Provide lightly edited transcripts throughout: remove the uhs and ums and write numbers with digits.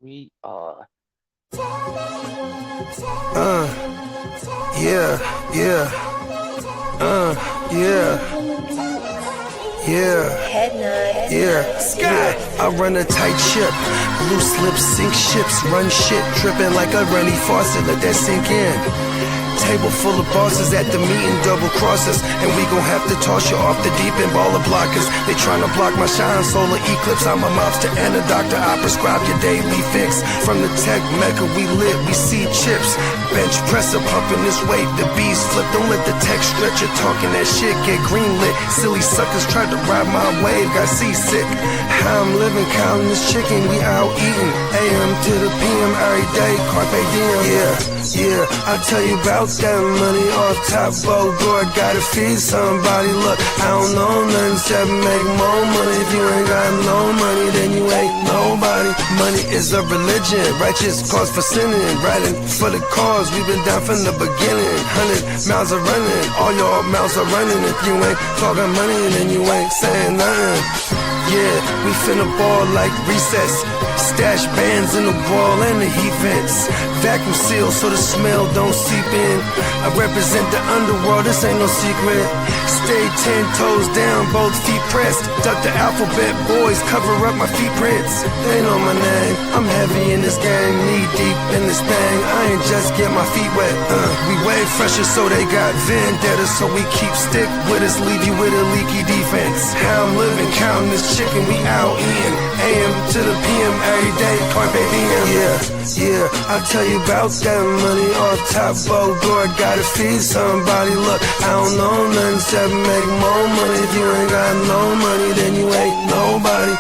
We are. Uh, yeah, yeah, yeah, yeah. Sky, I run a tight ship. Loose lips sink ships, run shit, dripping like a runny faucet. Let that sink in. Table full of bosses at the meeting, double crosses, and we gon' have to toss you off the deep end. Baller blockers, they tryna block my shine. Solar eclipse, I'm a mobster and a doctor. I prescribe your daily fix. From the tech mecca, we lit, we see chips. Bench presser pumping this weight, the bees flip. Don't let the tech stretch you talking that shit, get greenlit. Silly suckers tried to ride my wave, got seasick. How I'm living, counting this chicken, we out eating. AM to the PM every day, carpe diem. Yeah, I'll tell you about that money off top, boy, gotta feed somebody. Look, I don't know nothing except make more money. If you ain't got no money, then you ain't nobody. Money is a religion, righteous cause for sinning. Riding for the cause, we've been down from the beginning. 100 miles are running, all your mouths are running. If you ain't talking money, then you ain't saying nothing. Yeah, we finna ball like recess. Stash bands in the wall and the heat vents. Vacuum sealed so the smell don't seep in. I represent the underworld, this ain't no secret. Stay 10 toes down, both feet pressed. Duck the alphabet, boys, cover up my feet prints. They know my name, I'm heavy in this game. Knee deep in this thing, I ain't just get my feet wet. We way fresher so they got vendetta. So we keep stick with us, leave you with a leaky defense. How I'm living, counting this chicken, we out eating. AM to the PM every day, carpe diem. Yeah, I'll tell you about that money off top, boy, gotta feed somebody. Look, I don't know nothing except make more money. If you ain't got no money, then you ain't nobody.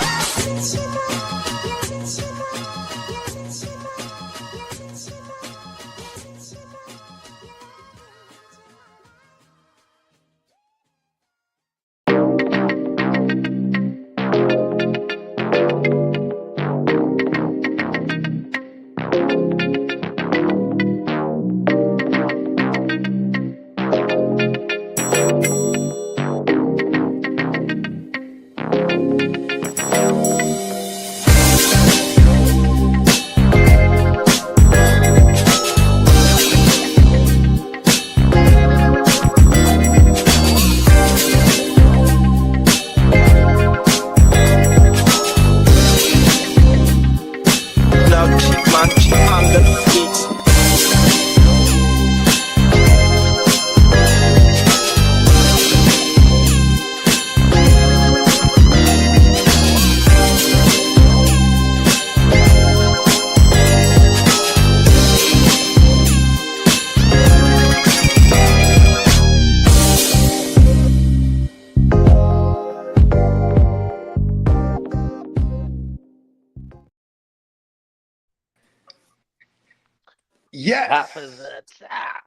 Yes. Top of the top.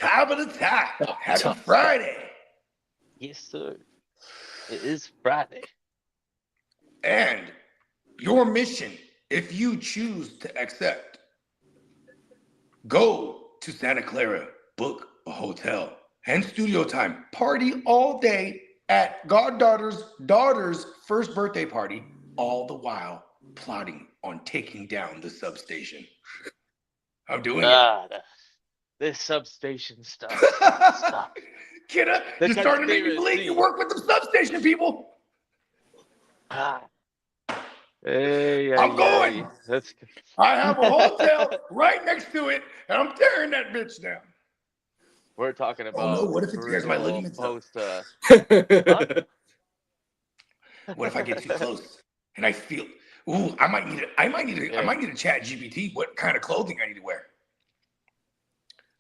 Top of the top. Happy Friday. Yes, sir. It is Friday. And your mission, if you choose to accept, go to Santa Clara, book a hotel, and studio time. Party all day at daughter's first birthday party, all the while plotting on taking down the substation. I'm doing it. This substation stuff. Stop. Kidda, you're starting to make me believe you work with the substation people. Hey, I'm going. I have a hotel right next to it, and I'm tearing that bitch down. We're talking about. Oh no! What if it tears my ligaments up? What if I get too close and I feel? Ooh, I might need a chat GPT. What kind of clothing I need to wear?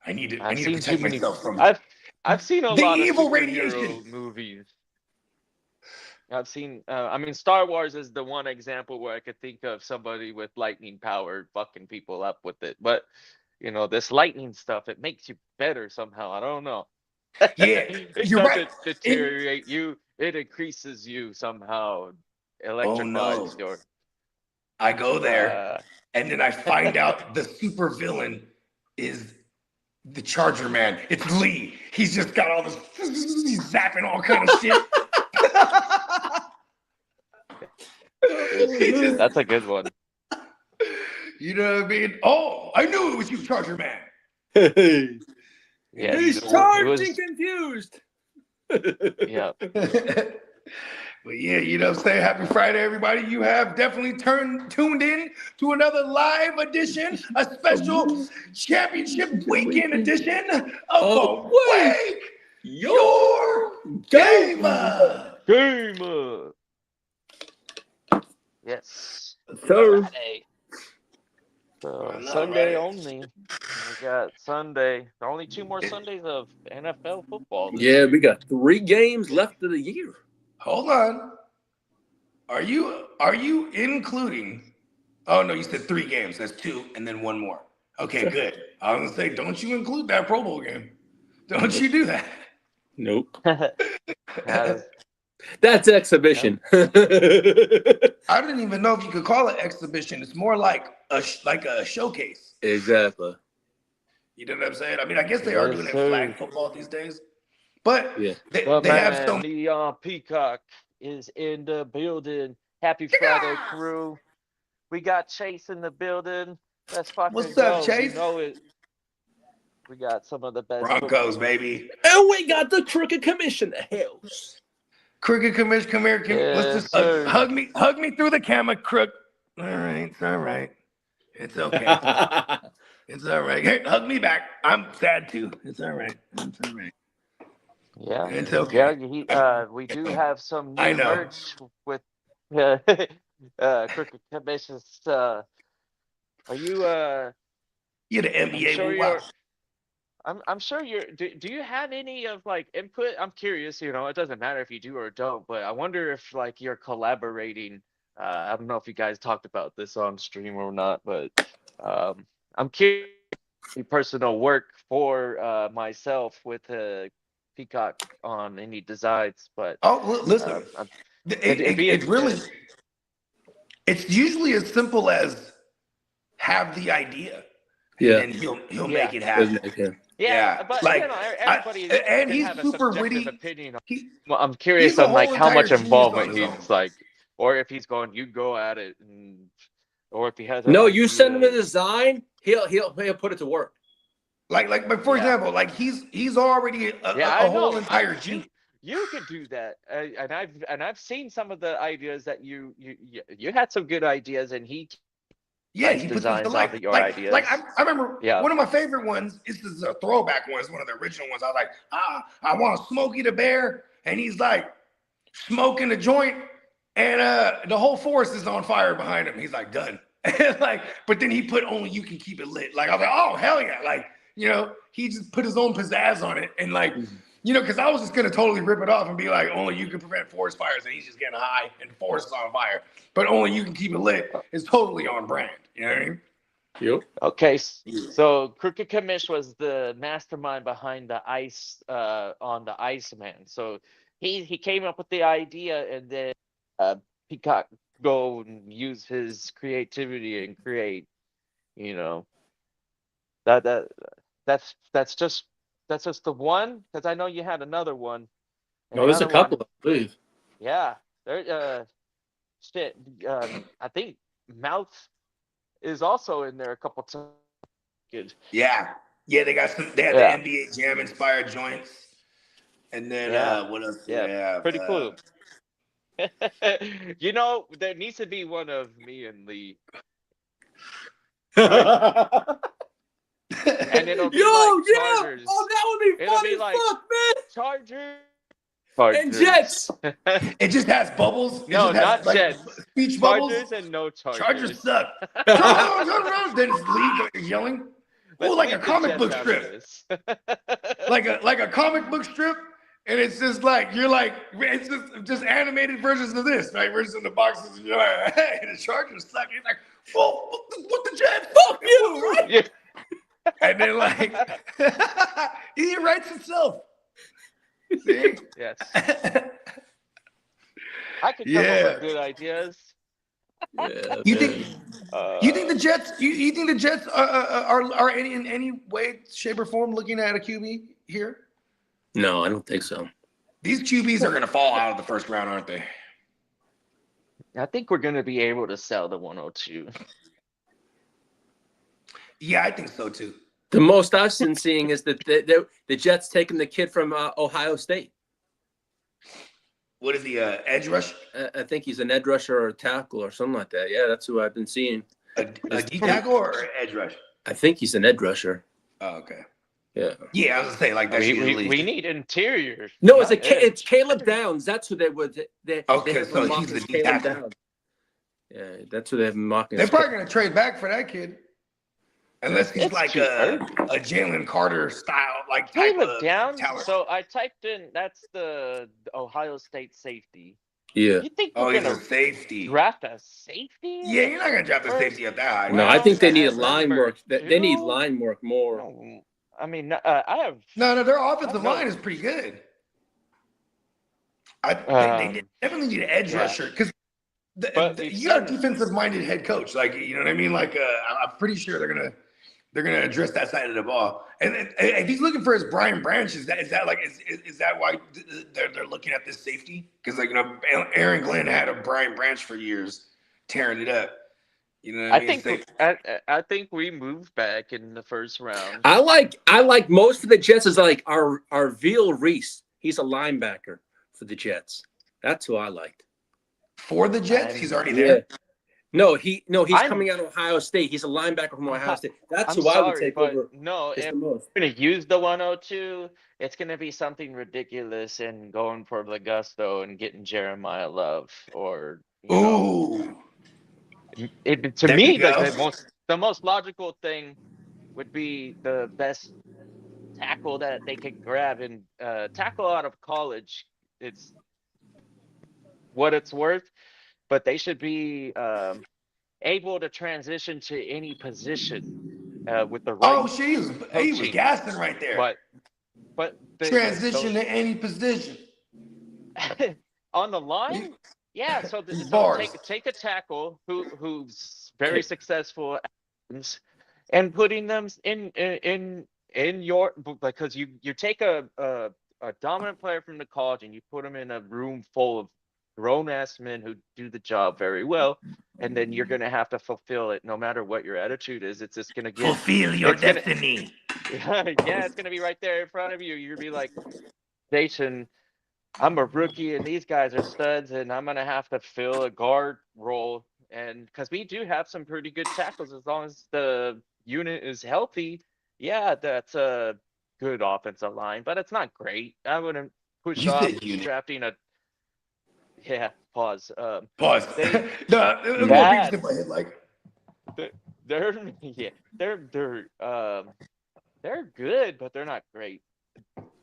I need to protect myself from. I've seen a lot of evil radiation movies. I've seen. I mean, Star Wars is the one example where I could think of somebody with lightning power fucking people up with it. But you know, this lightning stuff, it makes you better somehow. I don't know. Yeah, you're right. It deteriorate you. It increases you somehow. Electrifies your. I go there, and then I find out the super villain is the Charger Man. It's Lee. He's just got all this. He's zapping all kind of shit. That's a good one. You know what I mean? Oh, I knew it was you, Charger Man. Yeah, He's charged and confused. Yeah. But yeah, you know what I'm saying? Happy Friday, everybody. You have definitely tuned in to another live edition, a special championship weekend edition of the Wake Your Gamer. Gamer. Yes. So, Friday. So I know, Sunday right? only. We got Sunday. Only 2 more Sundays of NFL football this yeah, year. we got 3 games left of the year. Hold on. Are you including? Oh no, you said 3 games. That's 2 and then 1 more. Okay, good. I was gonna say, don't you include that Pro Bowl game? Don't you do that? Nope. Has- That's exhibition. I didn't even know if you could call it exhibition. It's more like a showcase. Exactly. You know what I'm saying? I mean, I guess they are Yes, doing it sir. flag football these days, but Yeah. they Well, have man, so Leon Peacock is in the building. Happy Friday, crew. We got Chase in the building. Let's fucking What's go. up, Chase? You know it. We got some of the best Broncos, football. baby. And we got the crooked commission in the house. Cricket commission, come here. Let's Yes, just sir. hug me through the camera, crook. All right, it's all right. It's okay. It's all right. Hey, hug me back. I'm sad too. It's all right. It's all right. Yeah. It's okay. Yeah, we do have some I new know. merch with Crooked Commissions. Are you You're the NBA. sure Wow. you're I'm sure you're do you have any of like input? I'm curious, you know, it doesn't matter if you do or don't, but I wonder if like you're collaborating. I don't know if you guys talked about this on stream or not, but I'm curious personal work for myself with Peacock on any designs, but Oh, listen. it'd be It really. It's usually as simple as have the idea, Yeah. and he'll Yeah. make it happen. yeah, but like, you know, everybody and can he's have a super subjective witty. opinion. Well, I'm curious he's a on like whole how much entire genius involvement on his he's own. like, or if he's going, you go at it, and, or if he has. No, you send him a design, he'll put it to work. But for example, like he's already a whole entire genius. You could do that, and I've seen some of the ideas that you had some good ideas, and he He puts it to life. your ideas. Like I remember one of my favorite ones. This is a throwback one. It's one of the original ones. I was like, I want Smokey the Bear, and he's like smoking a joint, and the whole forest is on fire behind him. He's like done. But then he put only you can keep it lit. Like I was like, oh hell yeah! Like he just put his own pizzazz on it, and because I was just gonna totally rip it off and be like, only you can prevent forest fires, and he's just getting high and the forest is on fire. But only you can keep it lit is totally on brand. You know what I mean? Yep. Okay, so Crooked Commish was the mastermind behind the ice on the Iceman. So he came up with the idea, and then Peacock go and use his creativity and create. That's just the one, because I know you had another one. No, there's a couple, I believe. Yeah, there. Shit. I think Mouth is also in there a couple times. Good. Yeah. They got some. They had the NBA Jam inspired joints, and then what else? Yeah, pretty cool. There needs to be one of me and Lee. And it'll be like Chargers. Oh, that would be fun as fuck, man. Chargers. And Jets. It just has bubbles. No, not Jets. Speech Chargers bubbles. and no Chargers. Chargers suck. Then it's Lee yelling. Oh, like a comic book strip. like a comic book strip, and it's just like it's just animated versions of this, right? Versions of the boxes, and you're like, hey, the Chargers suck. He's like, well, what the Jets? Fuck you, right? Yeah. And then he writes himself. See? Yes. I could come up with good ideas. Yeah, you think the Jets? You think the Jets are in any way, shape, or form looking at a QB here? No, I don't think so. These QBs are going to fall out of the first round, aren't they? I think we're going to be able to sell the 102. Yeah, I think so too. The most I've been seeing is that the Jets taking the kid from Ohio State. What is he? Edge rush? I think he's an edge rusher or a tackle or something like that. Yeah, that's who I've been seeing. A D tackle or edge rush? I think he's an edge rusher. Oh, okay. Yeah. Yeah, I was gonna say like that. We need interior. No, it's Caleb Downs. That's who they would. Okay, so he's the D tackle. Downs. Yeah, that's who they've been mocking. They're probably gonna trade back for that kid, unless he's like a Jalen Carter style, like type Caleb of Downs. talent. So I typed in that's the Ohio State safety. Yeah. You think he's gonna a safety. draft a safety? Yeah, you're not gonna draft a safety at that high. No, I think they need a line work. They need line work more. No, I mean, I have. No, their offensive line is pretty good. They definitely need an edge rusher because you got a defensive-minded head coach. Like, you know what I mean? Like, I'm pretty sure they're gonna address that side of the ball. And if he's looking for his Brian Branch, is that why they're looking at this safety? Because like, you know, Aaron Glenn had a Brian Branch for years, tearing it up. You know what I mean? I think we moved back in the first round. I like most of the Jets is like our Veal Reese. He's a linebacker for the Jets. That's who I liked. For the Jets, he's already there. No, he's coming out of Ohio State. He's a linebacker from Ohio State. That's who I would take over. No, if we're going to use the 102, it's going to be something ridiculous and going for the gusto and getting Jeremiah Love or. Ooh. To me, the most logical thing would be the best tackle that they could grab and tackle out of college. It's what it's worth, but they should be able to transition to any position with the right. Oh, he was gassing right there. But transition to any position on the line. Yeah, so take a tackle who's very successful and putting them in your, because you take a dominant player from the college and you put them in a room full of grown-ass men who do the job very well, and then you're going to have to fulfill it no matter what your attitude is. It's just going to fulfill your destiny. Yeah, it's going to be right there in front of you. You're going to be like, Jason, I'm a rookie and these guys are studs and I'm going to have to fill a guard role. And because we do have some pretty good tackles, as long as the unit is healthy, yeah, that's a good offensive line, but it's not great. I wouldn't push off drafting a. Yeah, pause. Pause. They're good, but they're not great.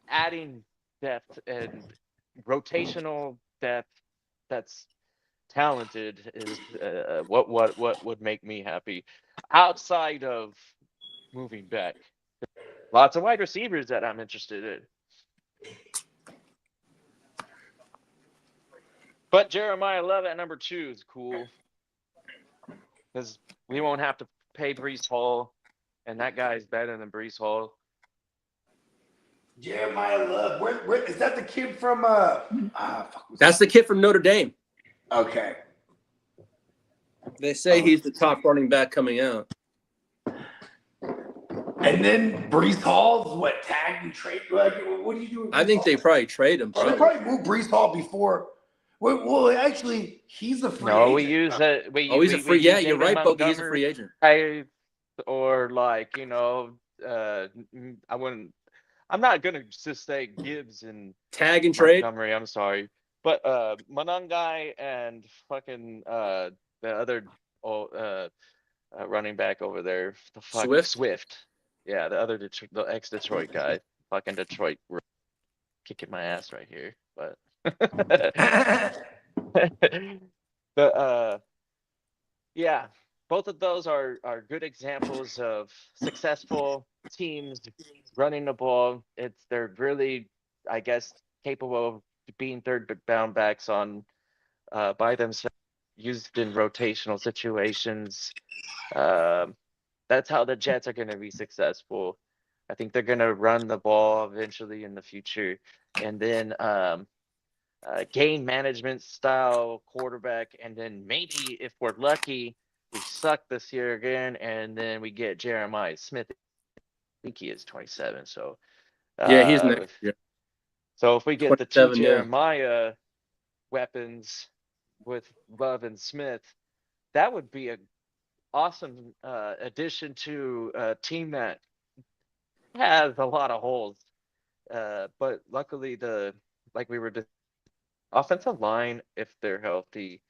Adding depth and rotational depth that's talented is what would make me happy. Outside of moving back, lots of wide receivers that I'm interested in. But Jeremiah Love at number 2 is cool because we won't have to pay Breece Hall, and that guy is better than Breece Hall. Jeremiah Love, where is that? The kid from That's the kid from Notre Dame. Okay. They say he's the top running back coming out. And then Breece Hall's tagged and trade? Like, what do you do? I think they probably trade him. They probably moved Breece Hall before. Well, actually, he's a free agent. No, we use it. He's a free. Yeah, you're right, Bogey. He's a free agent. Or like, I wouldn't. I'm not gonna just say Gibbs and tag and trade. Montgomery, I'm sorry, but Monangai and fucking the other running back over there, Swift. Yeah, the ex-Detroit guy, fucking Detroit, kicking my ass right here, but. Yeah, both of those are good examples of successful teams running the ball. They're really, I guess, capable of being third down backs on by themselves, used in rotational situations. That's how the Jets are going to be successful. I think they're going to run the ball eventually in the future, and then game management style quarterback, and then maybe if we're lucky, we suck this year again, and then we get Jeremiah Smith. I think he is 27. So Yeah, he's next year. so if we get the two 27, yeah. Jeremiah weapons with Love and Smith, that would be a awesome addition to a team that has a lot of holes. But luckily, like we were offensive line, if they're healthy,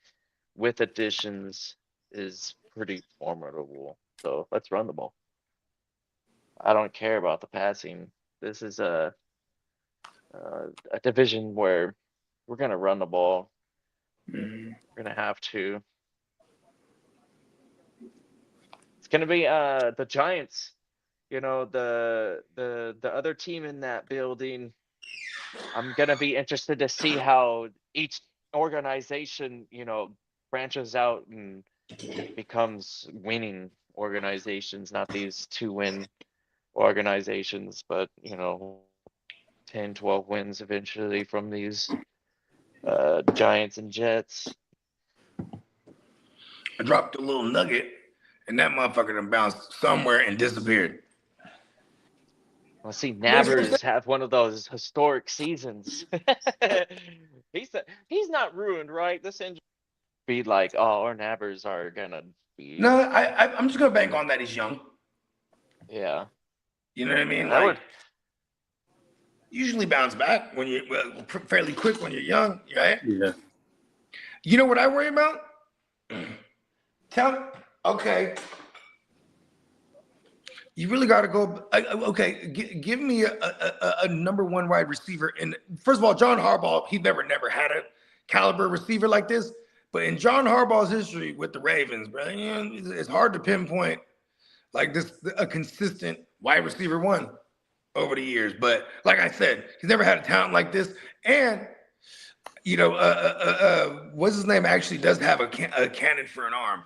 with additions, is pretty formidable. So let's run the ball. I don't care about the passing. This is a division where we're gonna run the ball. We're gonna have to. It's gonna be the Giants. You know, the other team in that building. I'm gonna be interested to see how each organization, branches out and becomes winning organizations, not these 2-win organizations, but 10, 12 wins eventually from these Giants and Jets. I dropped a little nugget, and that motherfucker done bounced somewhere and disappeared. I see Nabbers have one of those historic seasons. He's not ruined, right? This injury be like, oh, our Nabbers are gonna be. No, I'm just gonna bank on that he's young. Yeah. You know what I mean? Yeah, like, usually bounce back when you fairly quick when you're young, right? Yeah. You know what I worry about? Okay. You really got to go. Okay, give me a number one wide receiver. And first of all, John Harbaugh, he never had a caliber receiver like this. But in John Harbaugh's history with the Ravens, bro, it's hard to pinpoint like a consistent wide receiver one over the years. But like I said, he's never had a talent like this. And what's his name actually does have a cannon for an arm.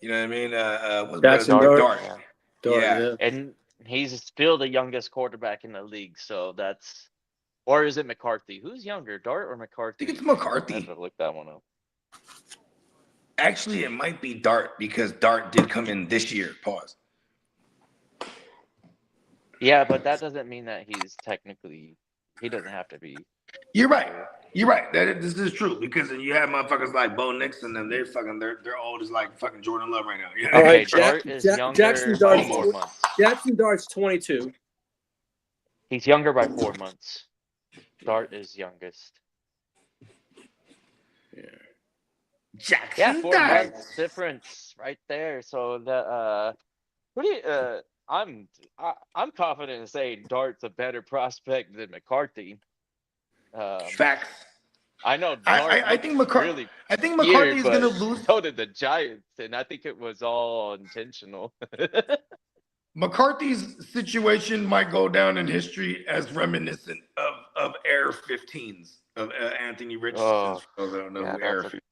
You know what I mean? Jackson Dart. Yeah. And he's still the youngest quarterback in the league, so that's, or is it McCarthy? Who's younger, Dart or McCarthy? I think it's McCarthy. I have to look that one up. Actually, it might be Dart because Dart did come in this year. Pause. Yeah, but that doesn't mean that he doesn't have to be. You're right. This is true because you have motherfuckers like Bo Nix and them. They're old as like fucking Jordan Love right now. You know? All right, Jackson Dart's 22. He's younger by 4 months. Dart is youngest. Yeah. Jackson 4 Dart. months difference right there. So I'm confident in saying Dart's a better prospect than McCarthy. Facts. I know. I think McCarthy. I think McCarthy is going to lose. So did the Giants, and I think it was all intentional. McCarthy's situation might go down in history as reminiscent of Air 15s of Anthony Richardson.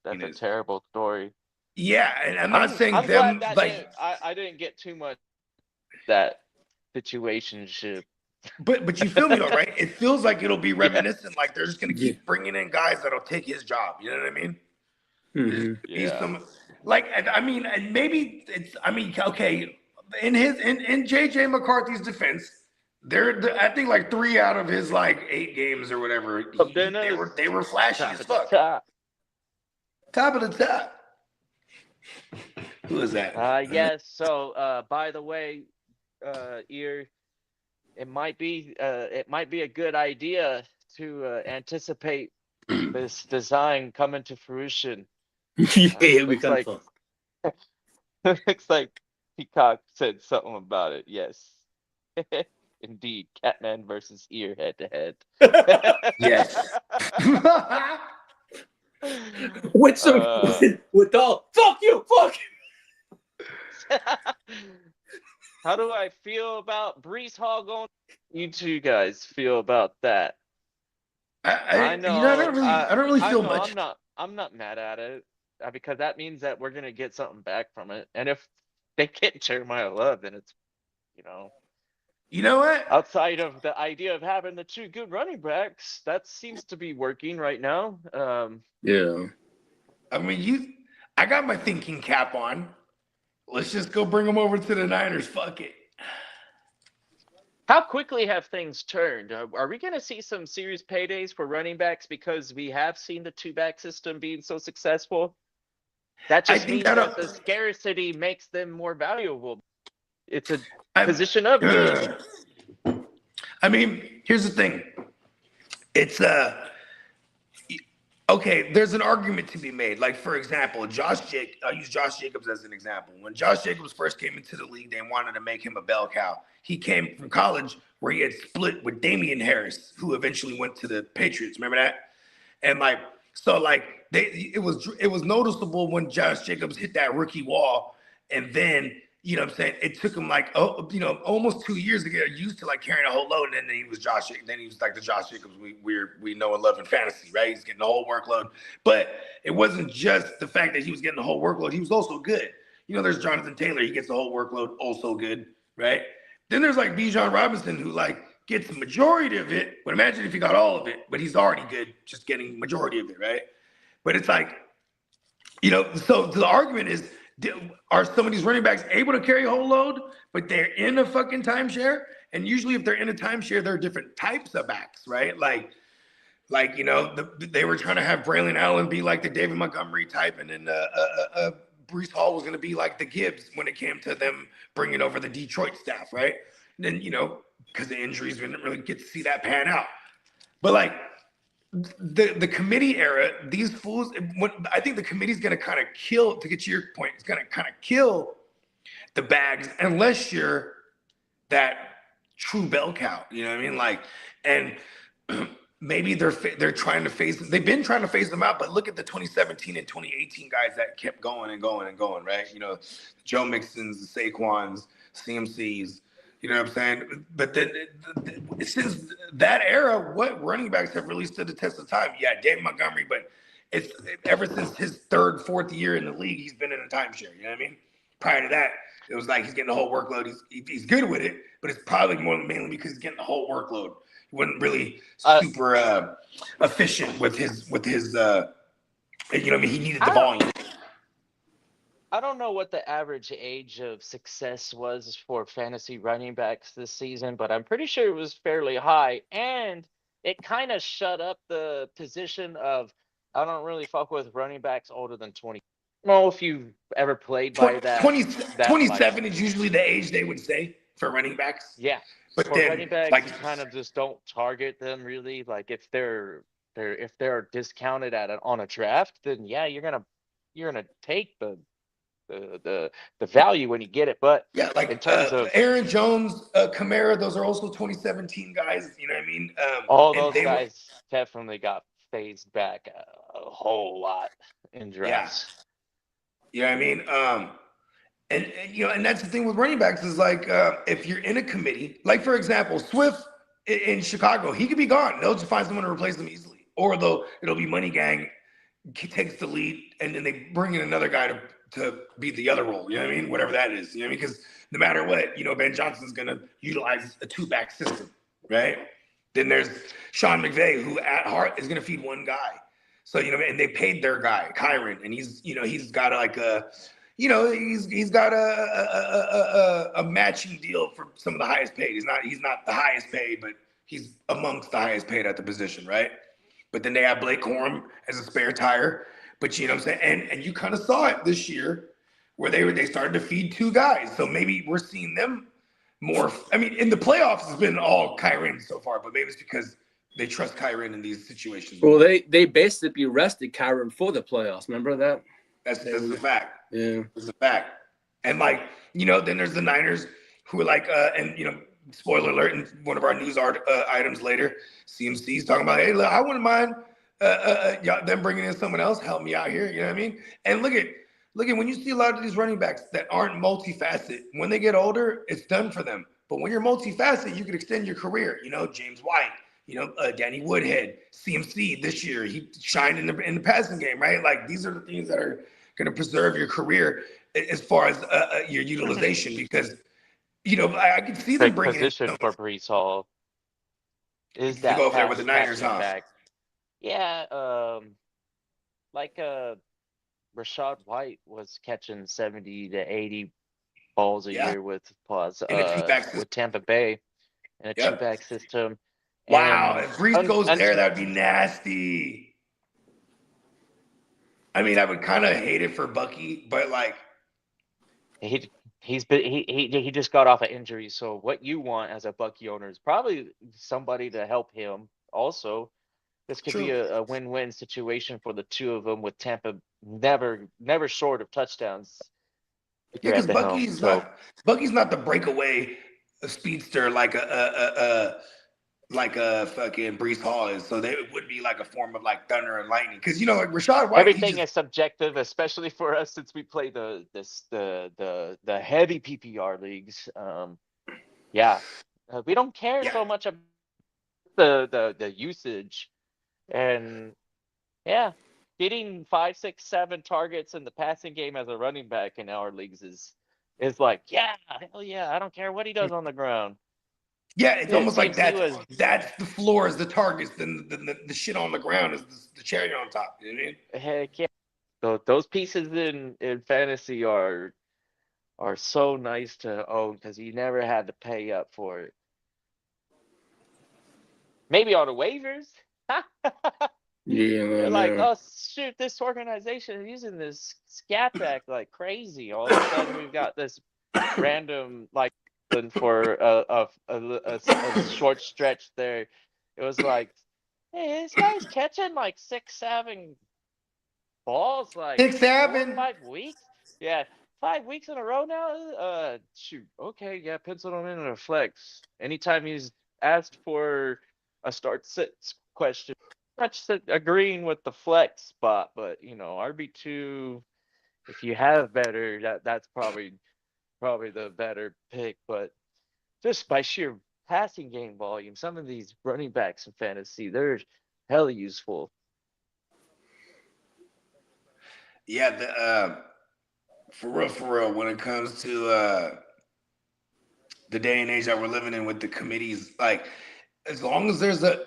That's a terrible story. Yeah, and I'm not saying I'm them glad like I didn't get too much that situationship. But you feel me though, right? It feels like it'll be reminiscent, like they're just gonna keep bringing in guys that'll take his job. You know what I mean? Mm-hmm. And maybe it's. Okay. In JJ McCarthy's defense, I think like 3 out of his like 8 games or whatever, they were flashy as fuck. Top of the top. Who is that? Yes. So, by the way, Ear, it might be a good idea to anticipate this design coming to fruition. Yeah, we kind of. Looks like Peacock said something about it. Yes, indeed, Catman versus Ear head to head. Yes. With all fuck you. How do I feel about Breece Hall going? You two guys feel about that? I know. I don't really feel much. I'm not mad at it because that means that we're gonna get something back from it. And if they get Jeremiah Love, then it's, You know what? outside of the idea of having the 2 good running backs, that seems to be working right now. Yeah. I mean, I got my thinking cap on. Let's just go bring him over to the Niners. Fuck it. How quickly have things turned? Are we going to see some serious paydays for running backs because we have seen the two-back system being so successful? That I just think means that. that the scarcity makes them more valuable. It's a I, position of need. I mean, here's the thing. It's okay. There's an argument to be made. Like for example, I'll use Josh Jacobs as an example. When Josh Jacobs first came into the league, they wanted to make him a bell cow. He came from college where he had split with Damian Harris, who eventually went to the Patriots. Remember that? And like, so like it was noticeable when Josh Jacobs hit that rookie wall, and then you know what I'm saying, it took him like almost 2 years to get used to like carrying a whole load, and then he was like the Josh Jacobs we know and love in fantasy, right? He's getting the whole workload, but it wasn't just the fact that he was getting the whole workload; he was also good. You know, there's Jonathan Taylor; he gets the whole workload, also good, right? Then there's like Bijan Robinson, who like gets the majority of it. But imagine if he got all of it, but he's already good, just getting majority of it, right? But it's like, so the argument is, are some of these running backs able to carry a whole load, but they're in a fucking timeshare? And usually if they're in a timeshare, there are different types of backs, right? Like they were trying to have Braylon Allen be like the David Montgomery type, and then Brees Hall was going to be like the Gibbs when it came to them bringing over the Detroit staff, right? And then, because of injuries, we didn't really get to see that pan out. But like the committee era, these fools, I think the committee's going to kind of kill, to get to your point, it's going to kind of kill the bags unless you're that true bell cow. You know what I mean? Like, and maybe they're trying to phase. They've been trying to phase them out, but look at the 2017 and 2018 guys that kept going and going and going, right? Joe Mixons, the Saquons, CMCs. You know what I'm saying? But then since that era, what running backs have really stood the test of time? Yeah, David Montgomery, but it's ever since his third, fourth year in the league, he's been in a timeshare. You know what I mean? Prior to that, it was like he's getting the whole workload. He's good with it, but it's probably mainly because he's getting the whole workload. He wasn't really super efficient with his you know what I mean? He needed the volume. I don't know what the average age of success was for fantasy running backs this season, but I'm pretty sure it was fairly high. And it kind of shut up the position of, I don't really fuck with running backs older than 20. I don't know if you've ever played by that. 27 is usually the age they would say for running backs. Yeah. But for running backs, you kind of just don't target them really. Like if they're discounted on a draft, then yeah, you're gonna take the value when you get it. But yeah, like in terms of Aaron Jones, Kamara, those are also 2017 guys. You know what I mean? All those guys definitely got phased back a whole lot in drafts. Yeah. You know what I mean? And that's the thing with running backs is like if you're in a committee, like for example, Swift in Chicago, he could be gone. They'll just find someone to replace him easily, or it'll be Money Gang takes the lead, and then they bring in another guy to be the other role. You know what I mean? Whatever that is. You know what I mean? Because no matter what, Ben Johnson's gonna utilize a two-back system, right? Then there's Sean McVay, who at heart is gonna feed one guy. So and they paid their guy, Kyron, and he's got like a. He's got a matching deal for some of the highest paid. He's not the highest paid, but he's amongst the highest paid at the position, right? But then they have Blake Corum as a spare tire. But you know what I'm saying? And you kind of saw it this year where they started to feed two guys. So maybe we're seeing them more. I mean, in the playoffs, it's been all Kyron so far, but maybe it's because they trust Kyron in these situations. Well, they basically rested Kyron for the playoffs. Remember that? That's a fact. Yeah. It's a fact. And then there's the Niners who are like, spoiler alert, in one of our news items later, CMC's talking about, hey, look, I wouldn't mind them bringing in someone else, help me out here. You know what I mean? And look at when you see a lot of these running backs that aren't multifaceted, when they get older, it's done for them. But when you're multifaceted, you can extend your career. James White, Danny Woodhead, CMC this year, he shined in the passing game, right? Like these are the things that are going to preserve your career as far as your utilization, because I can see them bringing position for Brees Hall is that go over there with the Niners, huh? Back. Yeah, like Rashad White was catching 70 to 80 balls a Yeah, year in a two-back system. with Tampa Bay in a two Yep. back system. Wow, And if Brees goes there, that'd be nasty. I mean, I would kind of hate it for Bucky, but like, he he just got off an injury. So what you want as a Bucky owner is probably somebody to help him. Also, this could be true. a win-win situation for the two of them with Tampa never short of touchdowns if Yeah, you're because at the helm. So Bucky's not the breakaway speedster like a fucking Brees Hall is. So they would be like a form of like thunder and lightning. Because like Rashad White, he everything just is subjective, especially for us since we play the heavy PPR leagues. Yeah, we don't care yeah. so much about the usage, and yeah, getting 5, 6, 7 targets in the passing game as a running back in our leagues is like, yeah, hell yeah, I don't care what he does on the ground. Yeah, it's Yeah, almost like CMC was that's the floor is the targets, then the shit on the ground is the cherry on top. You know what I mean? heck yeah. So those pieces in fantasy are so nice to own because you never had to pay up for it. Maybe on the waivers. Yeah, You're man. like, oh shoot, this organization is using this scat back like crazy. All of a sudden, we've got this random like for a short stretch there. It was like, hey, this guy's catching like 6, 7 balls like 4 or 6, 7. 5 weeks. Yeah, 5 weeks in a row now. Shoot. Okay, yeah, pencil him in a flex. Anytime he's asked for a start sit question, much agreeing with the flex spot, but RB2. If you have better, that's probably the better pick. But just by sheer passing game volume, some of these running backs in fantasy, they're hella useful. Yeah, for real, when it comes to the day and age that we're living in with the committees, like as long as there's an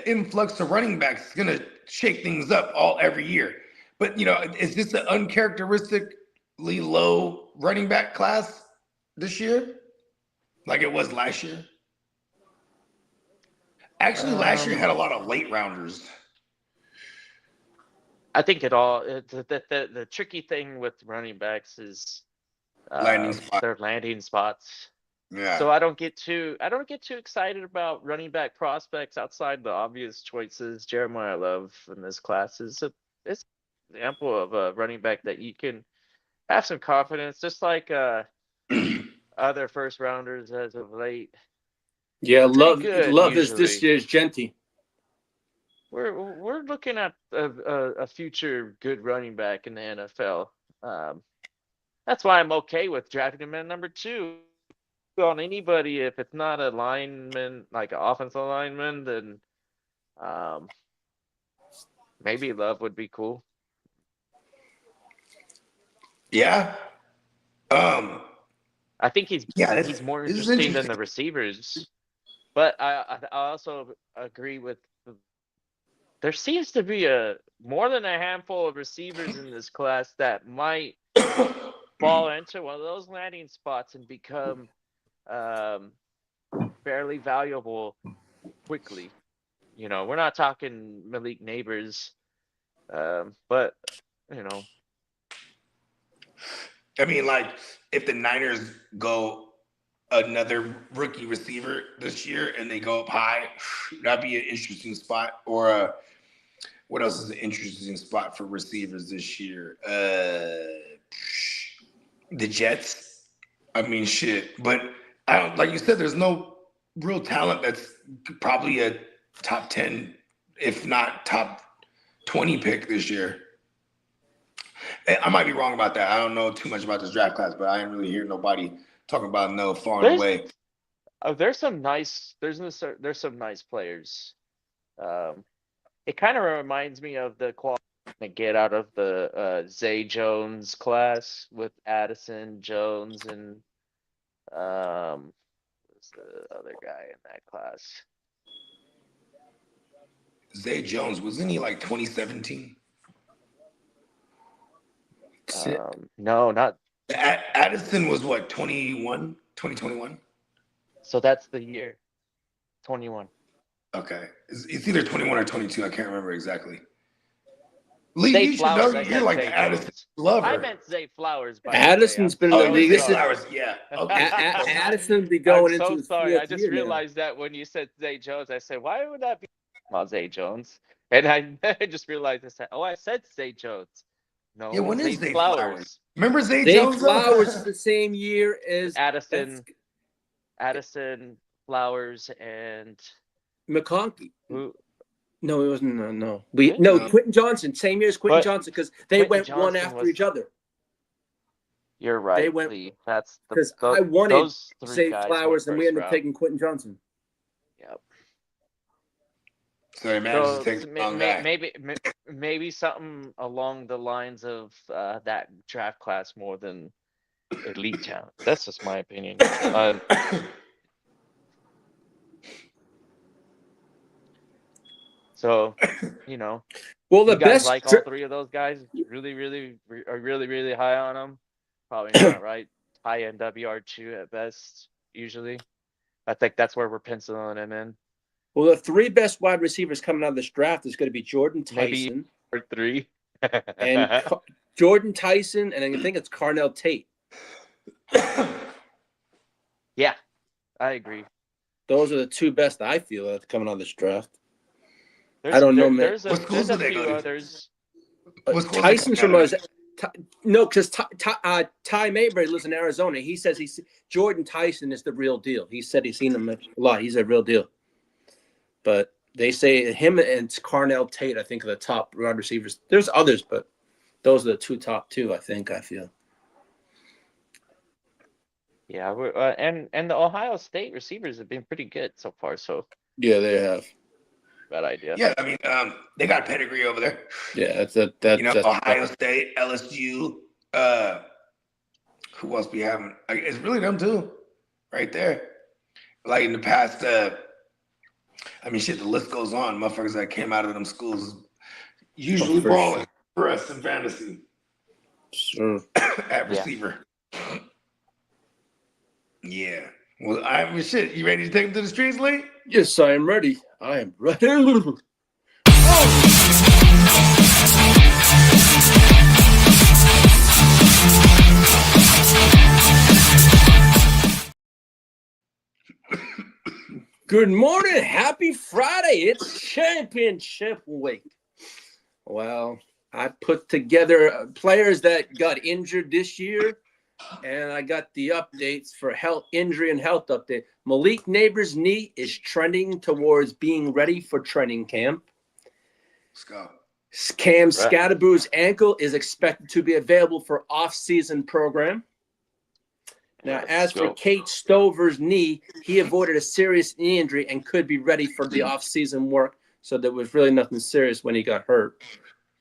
influx of running backs, it's gonna shake things up every year. But is this an uncharacteristically low running back class this year, like it was last year? Actually, last year had a lot of late rounders. I think the tricky thing with running backs is Landing spot. their landing spots. Yeah. So I don't get too excited about running back prospects outside the obvious choices. Jeremiah Love in this class is an example of a running back that you can have some confidence, just like other first rounders as of late. Yeah, Pretty love good is this usually. year's Genty. We're looking at a future good running back in the NFL. That's why I'm okay with drafting him at number 2 on anybody. If it's not a lineman, like an offensive lineman, then maybe Love would be cool. Yeah. I think he's more interesting than the receivers. But I also agree with there seems to be more than a handful of receivers in this class that might fall into one of those landing spots and become fairly valuable quickly. We're not talking Malik Neighbors, but I mean, like if the Niners go another rookie receiver this year and they go up high, that'd be an interesting spot. Or what else is an interesting spot for receivers this year? The Jets. I mean, shit. But I don't, like you said, there's no real talent that's probably a top 10, if not top 20 pick this year. I might be wrong about that. I don't know too much about this draft class, but I didn't really hear nobody talking about no far and away. There's some nice players. It kind of reminds me of the quality to get out of the Zay Jones class with Addison Jones and what's the other guy in that class? Zay Jones, wasn't he like 2017? No, not. Addison was what, 2021? So that's the year, 21. Okay. It's either 21 or 22. I can't remember exactly. Lee, Zay you should know. Flowers. I You're said like Zay an Addison Jones. lover. I meant Zay Flowers, by Addison's the way. been in the league. Zay Flowers. Yeah. Okay. Addison be I'm going so into his sorry. fourth I just year now. realized that when you said Zay Jones, I said, why would that be about Zay Jones? And I just realized I said, oh, I said Zay Jones. No, Yeah, when Zay is Zay Flowers. Flowers? Remember Zay Zay Jones? Flowers is the same year as Addison, Flowers, and McConkey. who? No, it wasn't. No. Really? No. Quentin Johnson. Same year as Quentin But Johnson because they Quentin went one Johnson after was- each other. You're right, They went- Lee. That's Because I wanted those three Zay guys Flowers, went and we first ended up round. taking Quentin Johnson. Yep. So he managed So to take the wrong guy. maybe something along the lines of that draft class more than elite talent. That's just my opinion. So, Well, the you guys best like all three of those guys? Really high on them? Probably not, right? High end WR2 at best, usually. I think that's where we're penciling him in. Well, the three best wide receivers coming out of this draft is going to be Jordan Maybe Tyson or three. and Jordan Tyson, and I think it's Carnell Tate. Yeah, I agree. Those are the two best I feel that's coming out of this draft. There's, I don't know, man. There's What schools a do they few go to? others. What schools Tyson's they from come us. No, because Ty Mayberry lives in Arizona. He says Jordan Tyson is the real deal. He said he's seen him a lot. He's a real deal. But they say him and Carnell Tate, I think, are the top wide receivers. There's others, but those are the top two, I think, I feel. Yeah, and the Ohio State receivers have been pretty good so far. So Yeah, they have. bad idea. Yeah, I mean, they got pedigree over there. Yeah, that's Ohio State, LSU. Who else we having? Like, it's really them too, right there. Like in the past, I mean, shit. The list goes on. Motherfuckers that came out of them schools usually for balling for us in fantasy sure. at receiver. Yeah. Well, I mean, shit. You ready to take them to the streets, Lee? Yes, I am ready. I am ready. Good morning. Happy Friday. It's championship week. Well, I put together players that got injured this year, and I got the updates for injury and health update. Malik Neighbors' knee is trending towards being ready for training camp. Let's go. Cam Scatterboo's ankle is expected to be available for off-season program. Now, as for Kate Stover's knee, he avoided a serious knee injury and could be ready for the off-season work, so there was really nothing serious when he got hurt.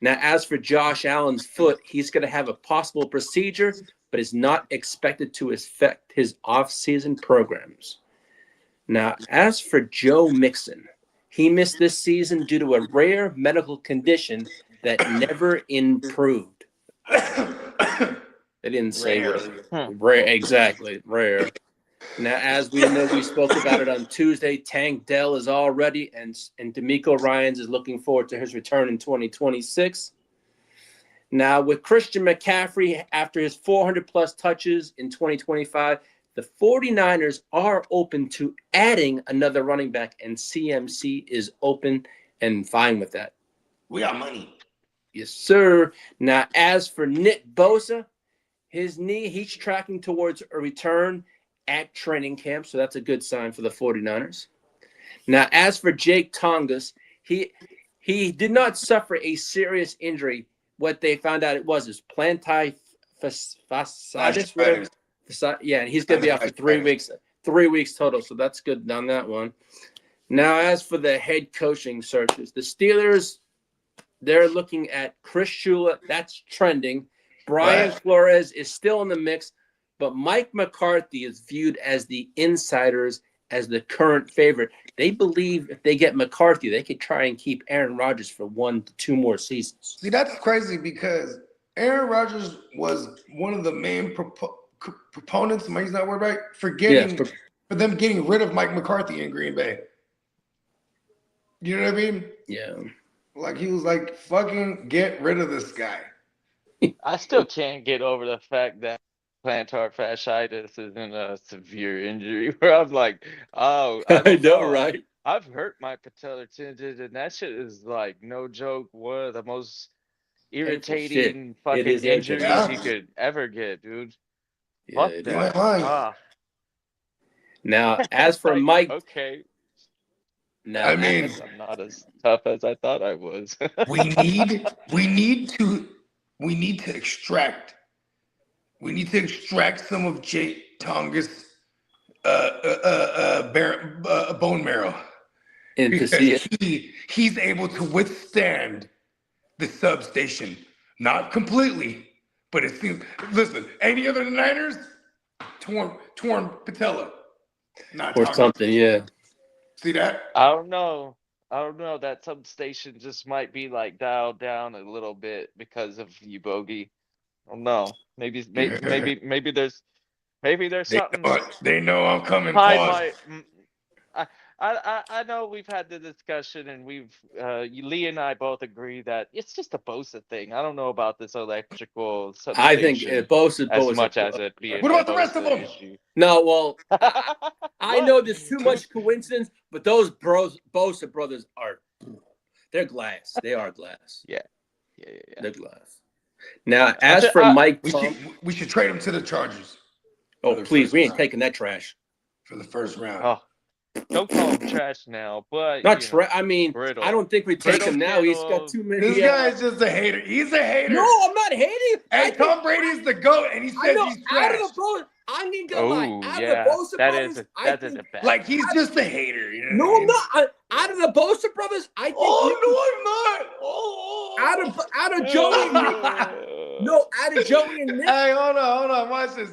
Now, as for Josh Allen's foot, he's going to have a possible procedure, but is not expected to affect his off-season programs. Now, as for Joe Mixon, he missed this season due to a rare medical condition that never improved. They didn't say rare. Exactly, rare. Now, as we know, we spoke about it on Tuesday. Tank Dell is all ready, and D'Amico Ryans is looking forward to his return in 2026. Now, with Christian McCaffrey, after his 400-plus touches in 2025, the 49ers are open to adding another running back, and CMC is open and fine with that. We got money. Yes, sir. Now, as for Nick Bosa, his knee, he's tracking towards a return at training camp, so that's a good sign for the 49ers. Now, as for Jake Tongas, he did not suffer a serious injury. What they found out it was his plantar fasciitis. Yeah, and he's going to be out for 3 weeks. 3 weeks total, so that's good on that one. Now, as for the head coaching searches, the Steelers, they're looking at Chris Shula. That's trending. Brian Flores is still in the mix, but Mike McCarthy is viewed as the insiders as the current favorite. They believe if they get McCarthy, they could try and keep Aaron Rodgers for 1 to 2 more seasons. See, that's crazy because Aaron Rodgers was one of the main proponents, am I using that word right? For them getting rid of Mike McCarthy in Green Bay. You know what I mean? Yeah. Like he was like, fucking get rid of this guy. I still can't get over the fact that plantar fasciitis isn't a severe injury where I'm like, oh, I I don't know, know. right? I've hurt my patellar tendon, and that shit is like no joke. One of the most irritating fucking is injuries Yeah. you could ever get, dude. Yeah, Fuck it You that. ain't lying. Ah, Now, as for like, Mike, okay, now I I mean, guess I'm not as tough as I thought I was. we need to extract some of Jay Tonga's bone marrow and to see because it, he's able to withstand the substation. Not completely, but it seems. Listen, any other Niners torn patella, not or Tonga. something, yeah. See that? I don't know. I don't know. That substation just might be like dialed down a little bit because of you, Bogey. I don't know. Maybe there's something They know I'm coming. behind Pause. my. I know we've had the discussion and Lee and I both agree that it's just a Bosa thing. I don't know about this electrical I think substation Bosa as much as it being What a about the rest of Bosa them? issue. No, well, I What? know there's too much coincidence, but those Bosa brothers they're glass. They are glass. Yeah. They're glass. Now, as for Mike Tom, We should trade him to the Chargers. oh the please, first we ain't round. taking that trash. For the first round. Oh, don't call him trash now, but Not trash. I mean, Brittle. I don't think we take Brittle him now. He's got Kittle. too many. This guy is just a hater. He's a hater. No, I'm not hating. Hey, Tom Brady's the GOAT, and he I says know. he's Out trash. of the Bosa, I ain't gonna lie. Oh, Out yeah. of the Bosa That brothers, is I a think, bad. Like, he's just a hater. You know no, what I I'm mean? not. Out of the Bosa brothers, I think. Oh, no, I'm not. Oh. Out of Joey and Nick. No, out of Joey and Nick. Hey, hold on. Watch this.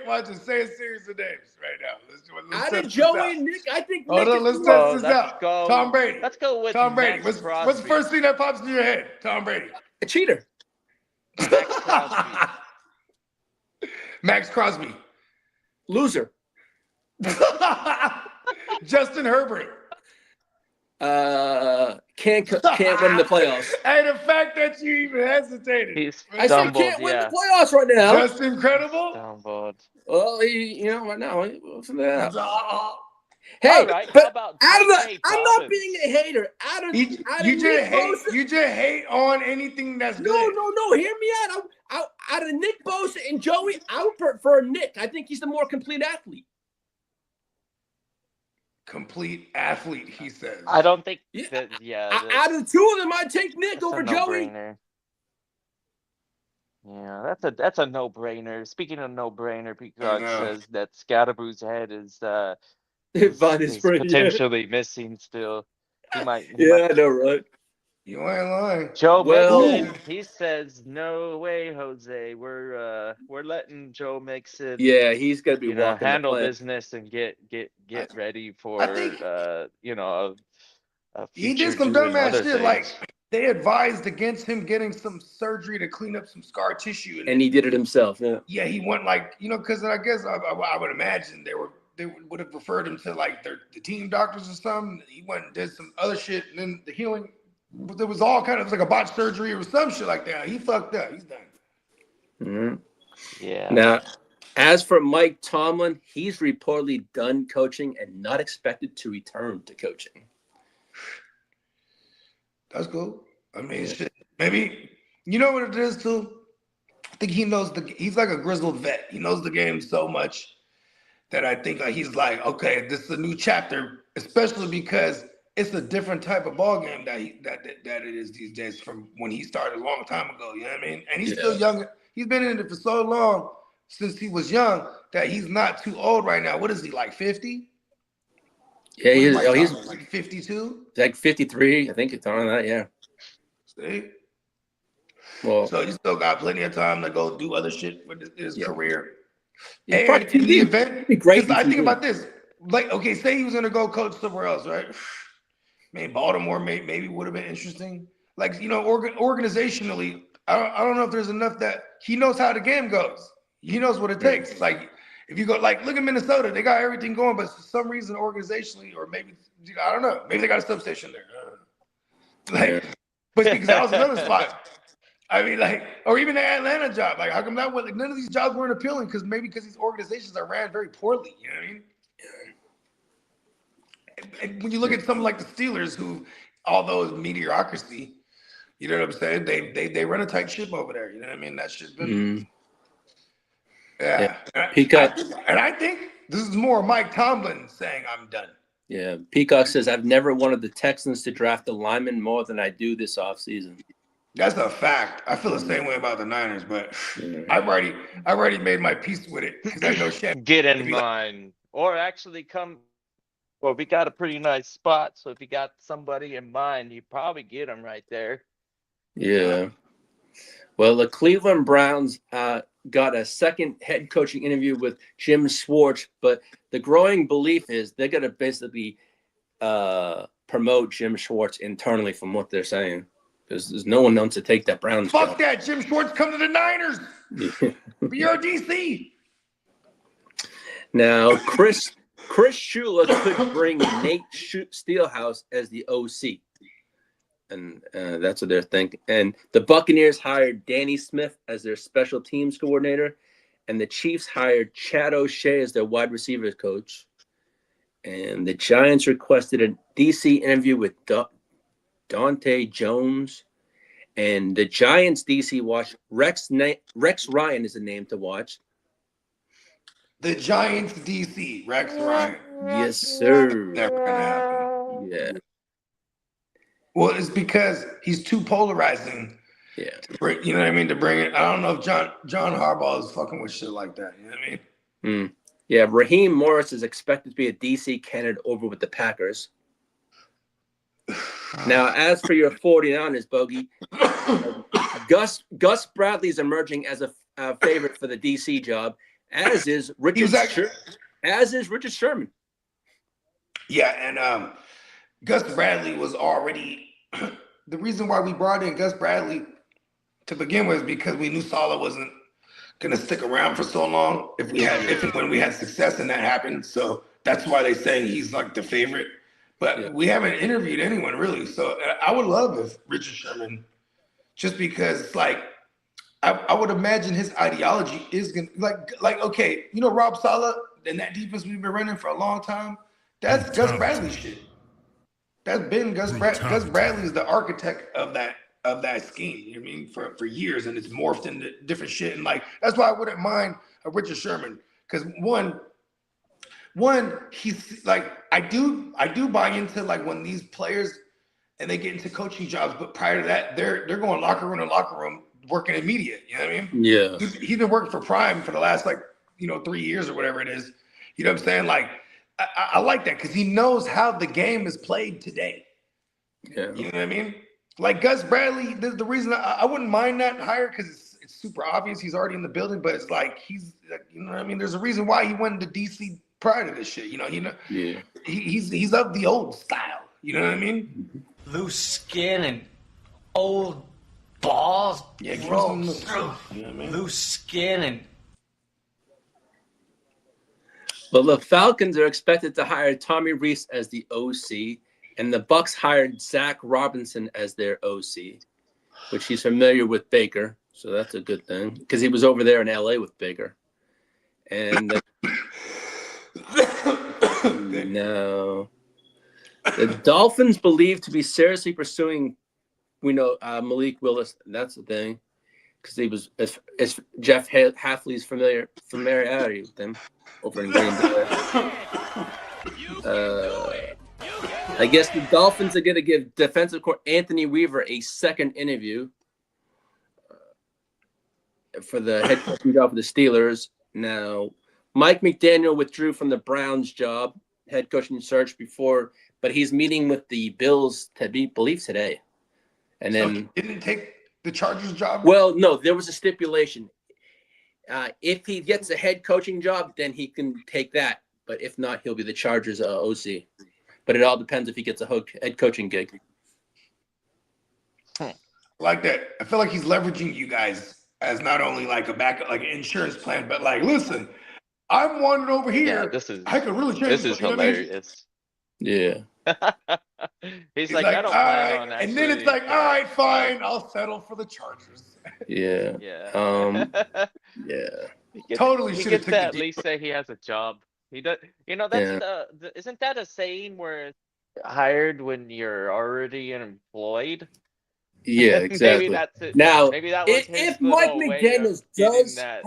Watch this. Say a series of names right now. Let's Out test of this Joey out. and Nick, I think Hold Nick on, let's is test this let's out. go. Tom Brady. Let's go with Tom Brady. Max What's the first thing that pops into your head? Tom Brady. a cheater. Max Crosby. Max Crosby. Loser. Justin Herbert. Can't win the playoffs. Hey, the fact that you even hesitated. He's I said stumbled, can't win yeah. the playoffs right now. Just incredible. Stumbled. Well, right now. What's that? Oh, Hey, All right, how but about out of the, J.K. I'm Dobbins? not being a hater. You just hate on anything that's good. No. Hear me out. Out of Nick Bosa and Joey, I would prefer Nick. I think he's the more complete athlete. Complete athlete, he says. I don't think Yeah. that. Yeah. Out of the two of them, I'd take Nick That's over a Joey. no-brainer. Yeah, that's a no-brainer. Speaking of no-brainer, Peacock says that Scadaboo's head is potentially missing still. He might. I know, right? You ain't lying. Joe Well- Mixon, he says, "No way, Jose. We're letting Joe Mixon, He's gonna be walking handle the business and get ready for I think- a He future did some doing dumbass other shit. things. Like they advised against him getting some surgery to clean up some scar tissue, and he did it himself. Yeah. he went like because I guess I would imagine they would have referred him to like the team doctors or something. He went and did some other shit, and then the healing. There was all kind of like a botched surgery or some shit like that. He fucked up. He's done. Mm-hmm. Yeah. Now, as for Mike Tomlin, he's reportedly done coaching and not expected to return to coaching. That's cool. I mean, shit. Maybe you know what it is too. I think he knows he's like a grizzled vet. He knows the game so much that I think he's like, okay, this is a new chapter, especially because it's a different type of ball game that it is these days from when he started a long time ago. You know what I mean? And he's still young. He's been in it for so long since he was young that he's not too old right now. What is he, like 50? Yeah, he's like 52. like 53. I think it's on that. Yeah. See? Well, So he still got plenty of time to go do other shit with his career. He's And probably in the event, It'd be great. 'cause I think about this. Like, okay, say he was gonna go coach somewhere else, right? Maybe Baltimore maybe would have been interesting. Like, organizationally, I don't know if there's enough that he knows how the game goes. He knows what it takes. Like if you go, like look at Minnesota, they got everything going, but for some reason organizationally, or maybe I don't know, maybe they got a substation there. Like, but because that was another spot. I mean, like, or even the Atlanta job. Like, how come that was like none of these jobs weren't appealing? Because these organizations are ran very poorly. You know what I mean? And when you look at something like the Steelers, who, although it's mediocrity, you know what I'm saying? They run a tight ship over there. You know what I mean? That shit's been. Yeah. Peacock. And I think this is more Mike Tomlin saying I'm done. Yeah. Peacock says, I've never wanted the Texans to draft a lineman more than I do this offseason. That's a fact. I feel the same way about the Niners, but I've already made my peace with it because I know shit. Get in line, or actually come. Well, we got a pretty nice spot, so if you got somebody in mind, you probably get them right there. Yeah. Well, the Cleveland Browns got a second head coaching interview with Jim Schwartz, but the growing belief is they're going to basically promote Jim Schwartz internally, from what they're saying. There's no one known to take that Browns Fuck job. that. Jim Schwartz, come to the Niners. Be our DC. Now, Chris Shula could bring Nate Steelhouse as the OC. And that's what they're thinking. And the Buccaneers hired Danny Smith as their special teams coordinator. And the Chiefs hired Chad O'Shea as their wide receivers coach. And the Giants requested a DC interview with Dante Jones. And the Giants DC watch Rex Ryan is a name to watch. The Giants DC, Rex Ryan. Yes, sir. Never gonna happen. Yeah. Well, it's because he's too polarizing. Yeah. You know what I mean? To bring it. I don't know if John Harbaugh is fucking with shit like that. You know what I mean? Yeah, Raheem Morris is expected to be a DC candidate over with the Packers. Now, as for your 49ers, Bogey, Gus Bradley is emerging as a favorite for the DC job, as is Richard Sherman. Yeah, and Gus Bradley was already the reason why we brought in Gus Bradley to begin with, because we knew Saleh wasn't gonna stick around for so long if and when we had success and that happened. So that's why they say he's like the favorite. But we haven't interviewed anyone really. So I would love if Richard Sherman, just because like I would imagine his ideology is gonna like okay, you know Rob Saleh and that defense we've been running for a long time. That's Gus Bradley shit. That's been Gus Bradley is the architect of that scheme. You know what I mean, for years, and it's morphed into different shit. And like that's why I wouldn't mind a Richard Sherman, because one he's like I do buy into like when these players and they get into coaching jobs, but prior to that they're going locker room to locker room working in media. You know what I mean? Yeah. He's been working for Prime for the last 3 years or whatever it is. You know what I'm saying? Like I like that because he knows how the game is played today. Yeah. You know what I mean? Like Gus Bradley, the reason I wouldn't mind that hire because it's super obvious he's already in the building, but it's like he's you know what I mean? There's a reason why he went to DC prior to this shit. You know, he's of the old style. You know what I mean? Loose skin and old balls. Yeah, gross. You know what I mean? Loose skin and. Well, the Falcons are expected to hire Tommy Reese as the OC, and the Bucks hired Zach Robinson as their OC, which he's familiar with Baker, so that's a good thing because he was over there in LA with Baker. And now the Dolphins believed to be seriously pursuing, Malik Willis. That's the thing, because he was as Jeff Hafley's familiarity with them over in Green Bay. I guess the Dolphins are going to give defensive coordinator Anthony Weaver a second interview for the head coaching job for the Steelers. Now, Mike McDaniel withdrew from the Browns job, head coaching search but he's meeting with the Bills believe today. And then didn't take the Chargers job? Well, no, there was a stipulation. If he gets a head coaching job, then he can take that. But if not, he'll be the Chargers OC. But it all depends if he gets a head coaching gig. like that. I feel like he's leveraging you guys as not only like a backup, like an insurance plan, but like, listen, I'm wanted over Yeah, here. I could really change. this is You know what I mean? hilarious. Yeah. He's He's like, like, I all don't plan right, on and then it's actually. like, all right, fine, I'll settle for the Chargers. Yeah. Yeah. Yeah. Totally He should have gets took to the at deal. least say he has a job. He does. That's Yeah. isn't that a saying where it's hired when you're already employed? Yeah, Maybe exactly. that's it. Now, Maybe that was his if Mike little way of McDaniels getting does, that.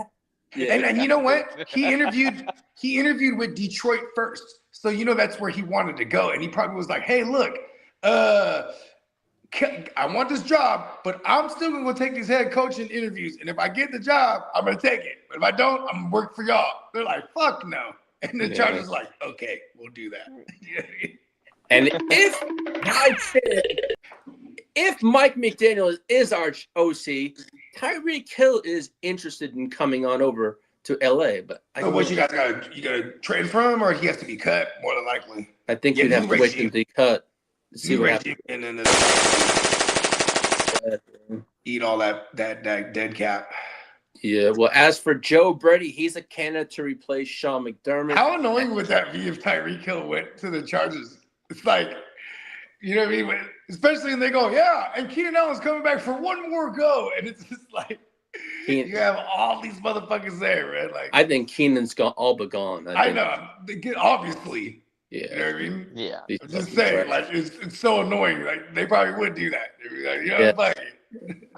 yeah, And you know what? He interviewed with Detroit first. So you know that's where he wanted to go. And he probably was like, hey, look, I want this job, but I'm still gonna take these head coaching interviews. And if I get the job, I'm gonna take it. But if I don't, I'm gonna work for y'all. They're like, fuck no. And the Chargers like, okay, we'll do that. And if Mike McDaniel is our OC, Tyreek Hill is interested in coming on over to LA. But So what you guys gotta trade for him, or he has to be cut more than likely? I think you'd have to wait until he cut to see what happens. And then eat all that dead cap. Yeah. Well, as for Joe Brady, he's a candidate to replace Sean McDermott. How annoying would that be if Tyreek Hill went to the Chargers? It's like, you know what I mean? Especially when they go, yeah, and Keenan Allen's coming back for one more go. And it's just like, you have all these motherfuckers there, man. Like, I think Keenan's all but gone. I know. Obviously. Yeah. You know what I mean? Yeah. I'm just saying, like, it's so annoying. Like, they probably would do that. They'd be like, you know, fuck it.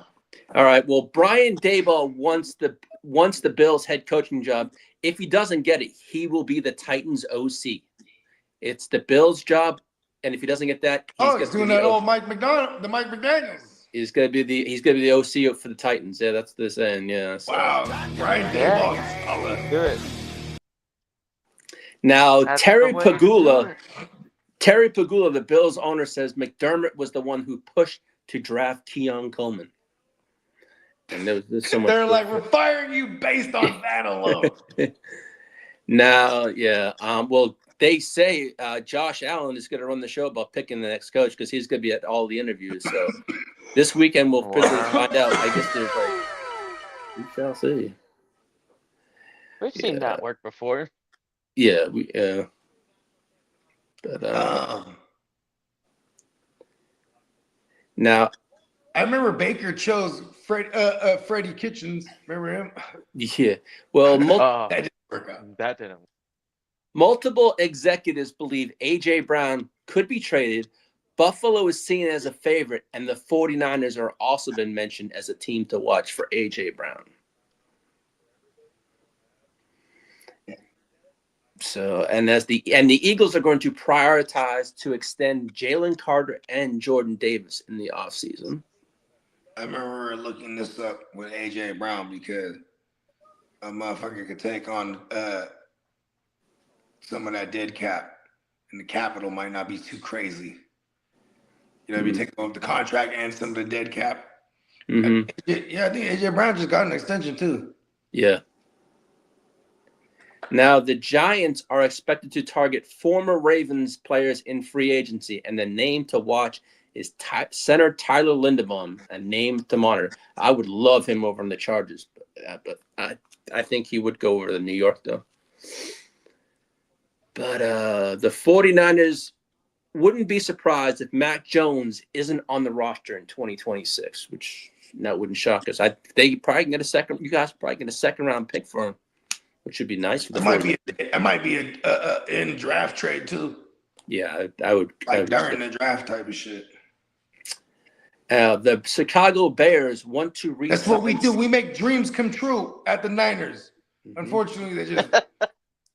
All right. Well, Brian Daboll wants the Bills head coaching job. If he doesn't get it, he will be the Titans OC. It's the Bills' job, and if he doesn't get that, he's doing that old Mike McDaniels. He's gonna be the OC for the Titans. Yeah, that's the saying. Yeah. So. Wow, Brian Daboll. Do it. Now, Terry Pagula, the Bills owner, says McDermott was the one who pushed to draft Keon Coleman. And there's so much. They're like, we're firing you based on that alone. Now, yeah. Well, they say Josh Allen is going to run the show about picking the next coach because he's going to be at all the interviews. So this weekend we'll find out. I guess there's we shall see. We've seen that work before. Yeah, but now I remember Baker chose Freddie Kitchens. Remember him? Yeah. Well, that didn't work out. That didn't. Multiple executives believe A.J. Brown could be traded. Buffalo is seen as a favorite, and the 49ers are also been mentioned as a team to watch for A.J. Brown. So, and the Eagles are going to prioritize to extend Jalen Carter and Jordan Davis in the offseason. I remember looking this up with A.J. Brown because a motherfucker could take on some of that dead cap, and the capital might not be too crazy. You know, be taking off the contract and some of the dead cap. Mm-hmm. Yeah, I think AJ Brown just got an extension too. Yeah. Now the Giants are expected to target former Ravens players in free agency, and the name to watch is center Tyler Linderbaum, a name to monitor. I would love him over on the Chargers, but I think he would go over to New York though. But the 49ers wouldn't be surprised if Mac Jones isn't on the roster in 2026, which that wouldn't shock us. They probably can get a second. You guys probably get a second round pick for him, which would be nice for the. It might be a in draft trade too. Yeah, I would. Like during the draft type of shit. The Chicago Bears want to resign. That's what we do. We make dreams come true at the Niners. Mm-hmm. Unfortunately,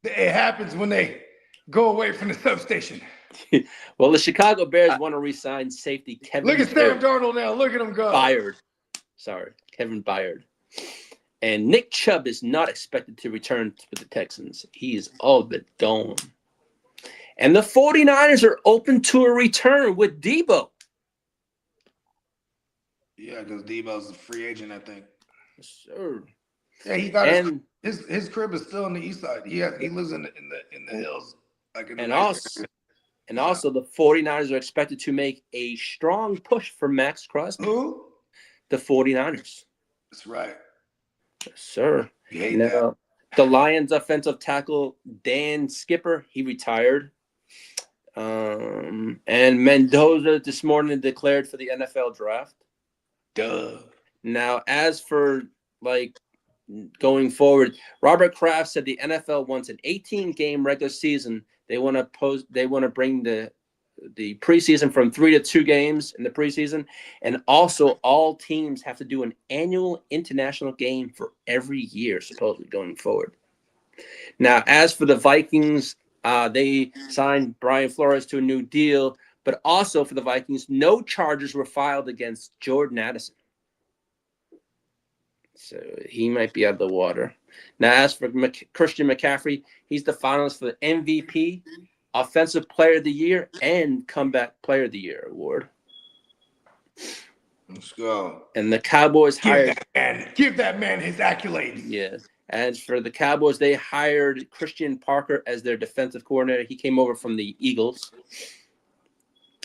it happens when they go away from the substation. Well, the Chicago Bears want to re-sign safety Kevin. Look at Sam Darnold now. Look at him go. Kevin Byard. And Nick Chubb is not expected to return to the Texans. He is all but gone. And the 49ers are open to a return with Debo. Yeah, because Debo's a free agent, I think. Yes, sir. Yeah, he got his crib is still on the east side. He lives in the hills. Like in also the 49ers are expected to make a strong push for Max Crosby. Who? the 49ers. That's right. Yes, sir. You hate that. The Lions offensive tackle Dan Skipper, he retired. And Mendoza this morning declared for the NFL draft. Duh. Now, as for going forward, Robert Kraft said the NFL wants an 18-game regular season. They want to bring the preseason from 3 to 2 games in the preseason, and also all teams have to do an annual international game for every year, supposedly going forward. Now, as for the Vikings, they signed Brian Flores to a new deal, but also for the Vikings, no charges were filed against Jordan Addison. So he might be out of the water. Now, as for Christian McCaffrey, he's the finalist for the MVP, Offensive Player of the Year, and Comeback Player of the Year award. Let's go. And the Cowboys hired. Give that man his accolades. Yeah. As for the Cowboys, they hired Christian Parker as their defensive coordinator. He came over from the Eagles.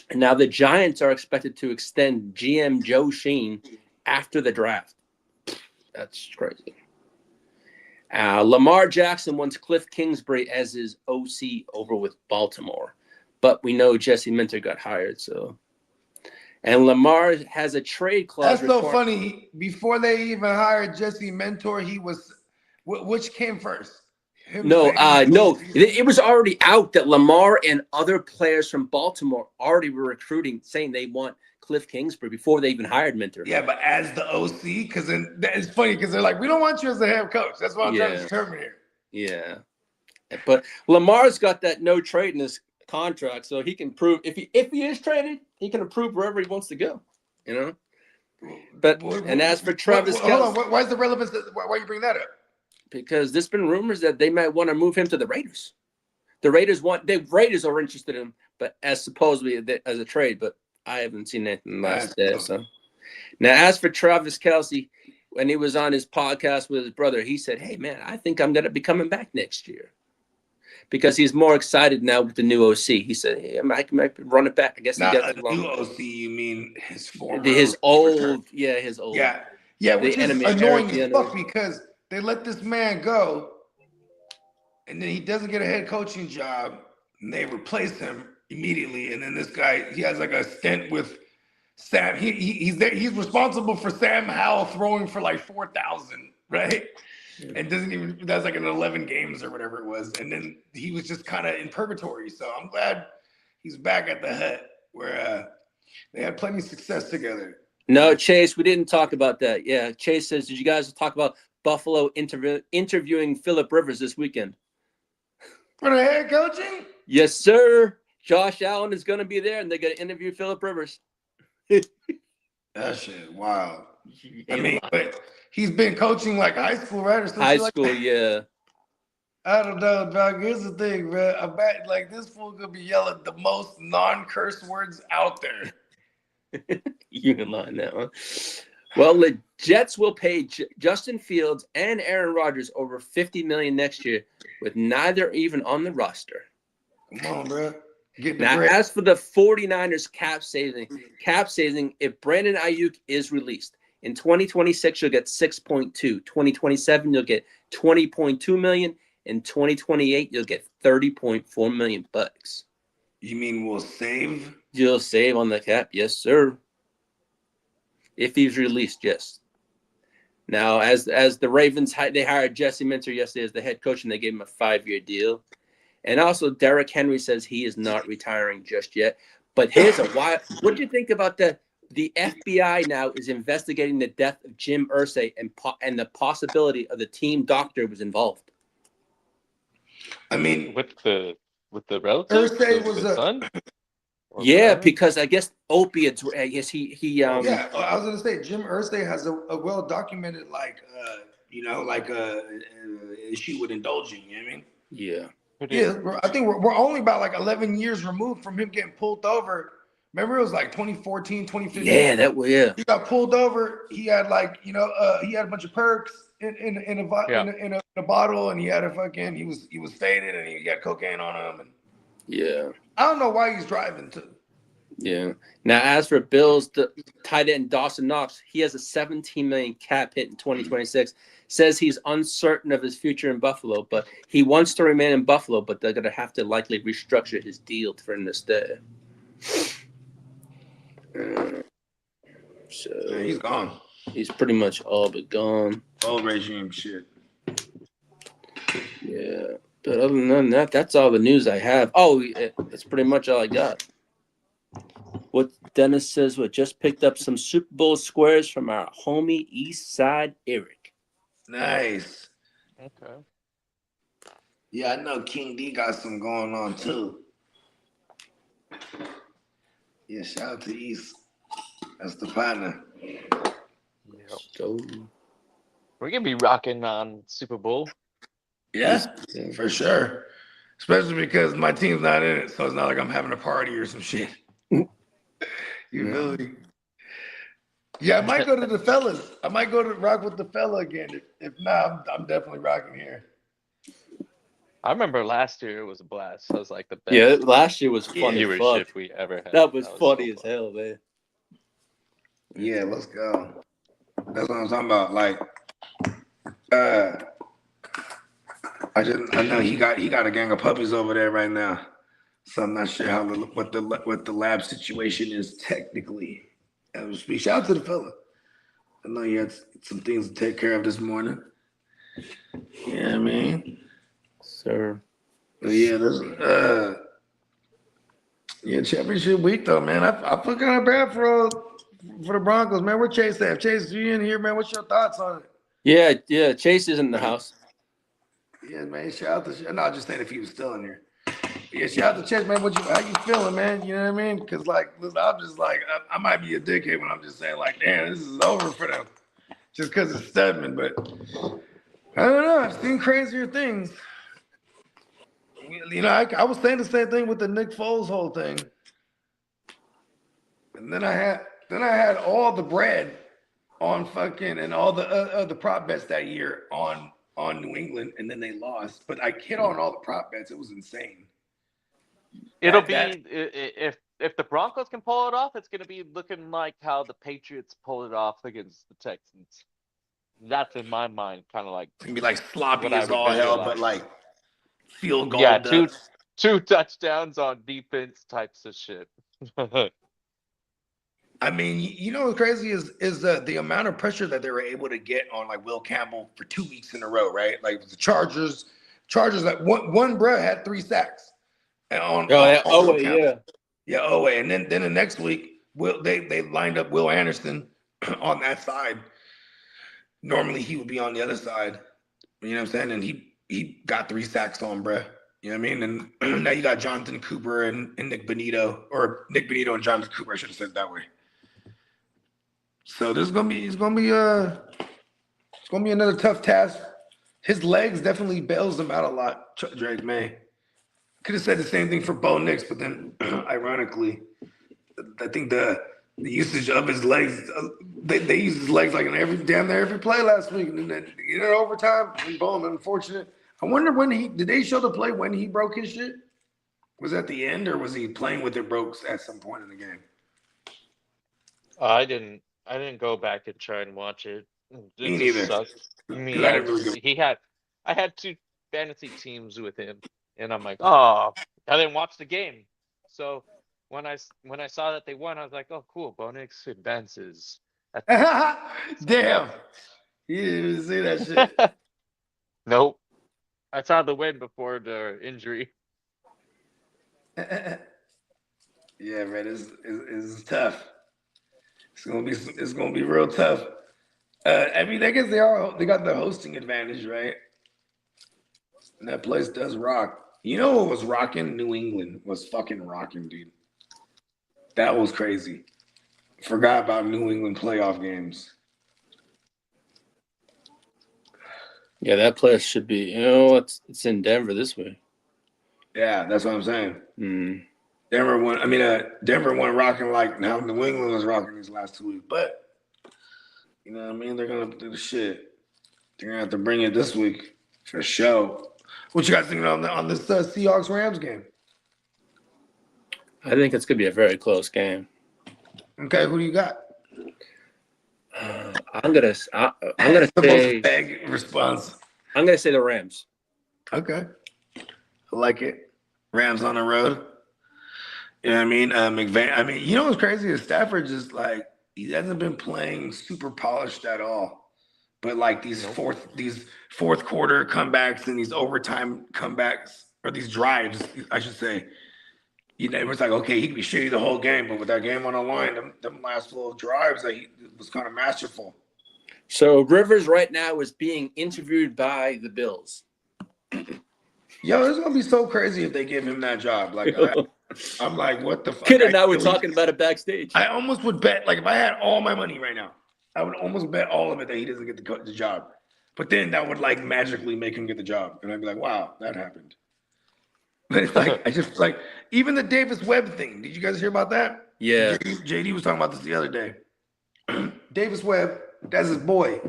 And now the Giants are expected to extend GM Joe Sheen after the draft. That's crazy. Lamar Jackson wants Cliff Kingsbury as his OC over with Baltimore. But we know Jesse Minter got hired, so. And Lamar has a trade clause. That's so funny. Before they even hired Jesse Mentor, he was – which came first? No. It was already out that Lamar and other players from Baltimore already were recruiting, saying they want Cliff Kingsbury before they even hired Minter. Yeah, but as the OC, because it's funny because they're like, we don't want you as the head coach. That's what I'm trying to determine here. Yeah, but Lamar's got that no trade in his contract, so he can prove if he is traded, he can approve wherever he wants to go. You know. But and as for Travis Kelce, hold on, why's the relevance? Why you bring that up? Because there's been rumors that they might want to move him to the Raiders. The Raiders are interested in him, but as supposedly as a trade, but I haven't seen anything last day. So now, as for Travis Kelce, when he was on his podcast with his brother, he said, "Hey man, I think I'm gonna be coming back next year." Because he's more excited now with the new OC. He said, hey, I might run it back. I guess not a new OC, you mean his former? His old. Yeah, which is annoying as fuck because they let this man go, and then he doesn't get a head coaching job, and they replace him immediately. And then this guy, he has like a stint with Sam. He's there. He's responsible for Sam Howell throwing for like 4,000, right? And that's like in 11 games or whatever it was. And then he was just kind of in purgatory. So I'm glad he's back at the Hut where they had plenty of success together. No, Chase, we didn't talk about that. Yeah, Chase says, did you guys talk about Buffalo interviewing Phillip Rivers this weekend? For the head coaching? Yes, sir. Josh Allen is going to be there, and they're going to interview Phillip Rivers. That shit, wow. I mean, but he's been coaching like high school, right? Or high school, like yeah. I don't know, dog. Here's the thing, man. I bet like this fool gonna be yelling the most non-curse words out there. You can lie now. Well, the Jets will pay Justin Fields and Aaron Rodgers over $50 million next year, with neither even on the roster. Come on, bro. Now, as for the 49ers cap saving, if Brandon Ayuk is released, in 2026, you'll get 6.2. 2027, you'll get 20.2 million. In 2028, you'll get 30.4 million bucks. You mean we'll save? You'll save on the cap, yes, sir. If he's released, yes. Now, as the Ravens, they hired Jesse Minter yesterday as the head coach, and they gave him a 5-year deal. And also, Derrick Henry says he is not retiring just yet. But here's a wild. What do you think about the FBI now is investigating the death of Jim Irsay and the possibility of the team doctor was involved? I mean, with the relative, Irsay was the son. Yeah, because I guess opiates. I guess he. Yeah, I was gonna say Jim Irsay has a well documented issue with indulging. You know what I mean? Yeah. Yeah, I think we're only about like 11 years removed from him getting pulled over. Remember, it was like 2014, 2015. Yeah, He got pulled over. He had he had a bunch of perks in a bottle, and he had he was faded, and he had cocaine on him. And yeah, I don't know why he's driving too. Yeah. Now, as for Bills, the tight end Dawson Knox, he has a $17 million cap hit in 2026. Says he's uncertain of his future in Buffalo, but he wants to remain in Buffalo, but they're going to have to likely restructure his deal for him to stay. So Man, he's gone. He's pretty much all but gone. Old regime shit. Yeah. But other than that, that's all the news I have. Oh, that's pretty much all I got. What Dennis says, just picked up some Super Bowl squares from our homie East Side Eric. Nice. Okay. Yeah, I know King D got some going on too. Yeah, shout out to East. That's the partner. Yep. So, We're gonna be rocking on Super Bowl. Yeah, for sure. Especially because my team's not in it, so it's not like I'm having a party or some shit. You feel me? Yeah, I might go to the fellas. I might go to rock with the fella again. If not, I'm definitely rocking here. I remember last year it was a blast. That was like the best. yeah, last year was funny as viewership fuck. we ever had. That was funny so as hell, man. Yeah, let's go. That's what I'm talking about. Like, I know he got a gang of puppies over there right now. So I'm not sure what the lab situation is technically. Shout out to the fella. I know he had some things to take care of this morning. Yeah, I mean, Sir. but yeah, championship week though, man. I feel kind of bad for the Broncos, man. Where Chase at? Chase, you in here, man? What's your thoughts on it? Yeah. Chase is in the house. Yeah, man. Shout out to. No, just saying if he was still in here. Yeah, shout out to Chase, man. How you feeling, man? You know what I mean? Because like, listen, I'm just like, I might be a dickhead when I'm just saying like, damn, this is over for them, just because it's Stedman. But I don't know. I've seen crazier things. You know, I was saying the same thing with the Nick Foles whole thing, and then I had all the bread on fucking and all the prop bets that year on New England, and then they lost. But I hit on all the prop bets. It was insane. It'll be if the Broncos can pull it off, it's gonna be looking like how the Patriots pulled it off against the Texans. That's in my mind, kind of like It's gonna be like sloppy what I as would all hell, visualize. but like field goal. Yeah, ducks. two touchdowns on defense types of shit. I mean, you know what's crazy is the amount of pressure that they were able to get on like Will Campbell for 2 weeks in a row, right? Like the Chargers like one bruh had 3 sacks. And Owe. And then the next week, they lined up Will Anderson on that side. Normally he would be on the other side. You know what I'm saying? And he got 3 sacks on bruh. You know what I mean? And now you got Jonathan Cooper and Nick Bonito, or Nick Bonito and Jonathan Cooper. I should have said it that way. So it's gonna be another tough task. His legs definitely bails him out a lot. Drake May could have said the same thing for Bo Nix, but then ironically, I think the usage of his legs, they used his legs like in damn near every play last week, and then overtime. And Bo, unfortunate. I wonder did they show the play when he broke his shit? Was it at the end, or was he playing with it broke at some point in the game? I didn't go back and try and watch it. Me neither. I had 2 fantasy teams with him, and I'm like, oh, I didn't watch the game. So when I saw that they won, I was like, oh, cool, Bo Nix advances. Damn, you didn't even see that shit. Nope, I saw the win before the injury. Yeah, man, it's tough. It's gonna be real tough. I mean, I guess they got the hosting advantage, right? And that place does rock. You know what was rocking? New England was fucking rocking, dude. That was crazy. Forgot about New England playoff games. Yeah, that place should be. It's in Denver this way. Yeah, that's what I'm saying. Denver won rocking like how New England was rocking these last 2 weeks. But, you know what I mean? They're going to do the shit. They're going to have to bring it this week for sure. What you guys thinking on this Seahawks-Rams game? I think it's going to be a very close game. Okay, who do you got? I'm gonna the say most vague response. I'm gonna say the Rams. Okay, I like it. Rams on the road. You know what I mean? McVay. I mean, you know what's crazy is Stafford just like he hasn't been playing super polished at all. But like these fourth quarter comebacks and these overtime comebacks or these drives, I should say. You know, it was like, okay, he could be shitty the whole game, but with that game on the line, them last little drives, he was kind of masterful. So Rivers right now is being interviewed by the Bills. Yo, it's gonna be so crazy if they give him that job. Like, I'm like, what the fuck? Kid and I were talking about it backstage. I almost would bet, like, if I had all my money right now, I would almost bet all of it that he doesn't get the job. But then that would like magically make him get the job, and I'd be like, wow, that happened. But it's like I just like even the Davis Webb thing. Did you guys hear about that? Yeah. JD was talking about this the other day. Davis Webb, that's his boy.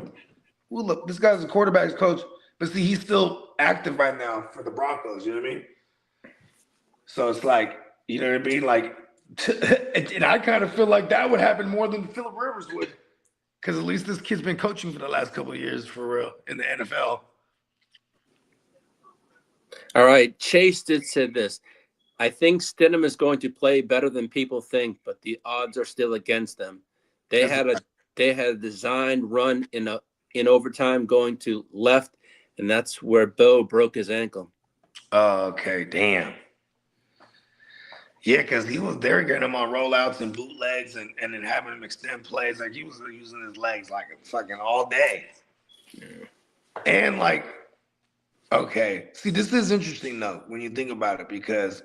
Well, look, this guy's a quarterback's coach, but see, he's still active right now for the Broncos. You know what I mean? So it's like, you know what I mean? Like, and I kind of feel like that would happen more than Phillip Rivers would, because at least this kid's been coaching for the last couple of years for real in the NFL. All right, Chase did say this. I think Stidham is going to play better than people think, but the odds are still against them. They had a designed run in overtime going to left, and that's where Bo broke his ankle. Okay, damn. Yeah, because they were getting him on rollouts and bootlegs and then having him extend plays. Like, he was using his legs like fucking all day. Yeah. And like, okay. See, this is interesting though when you think about it, because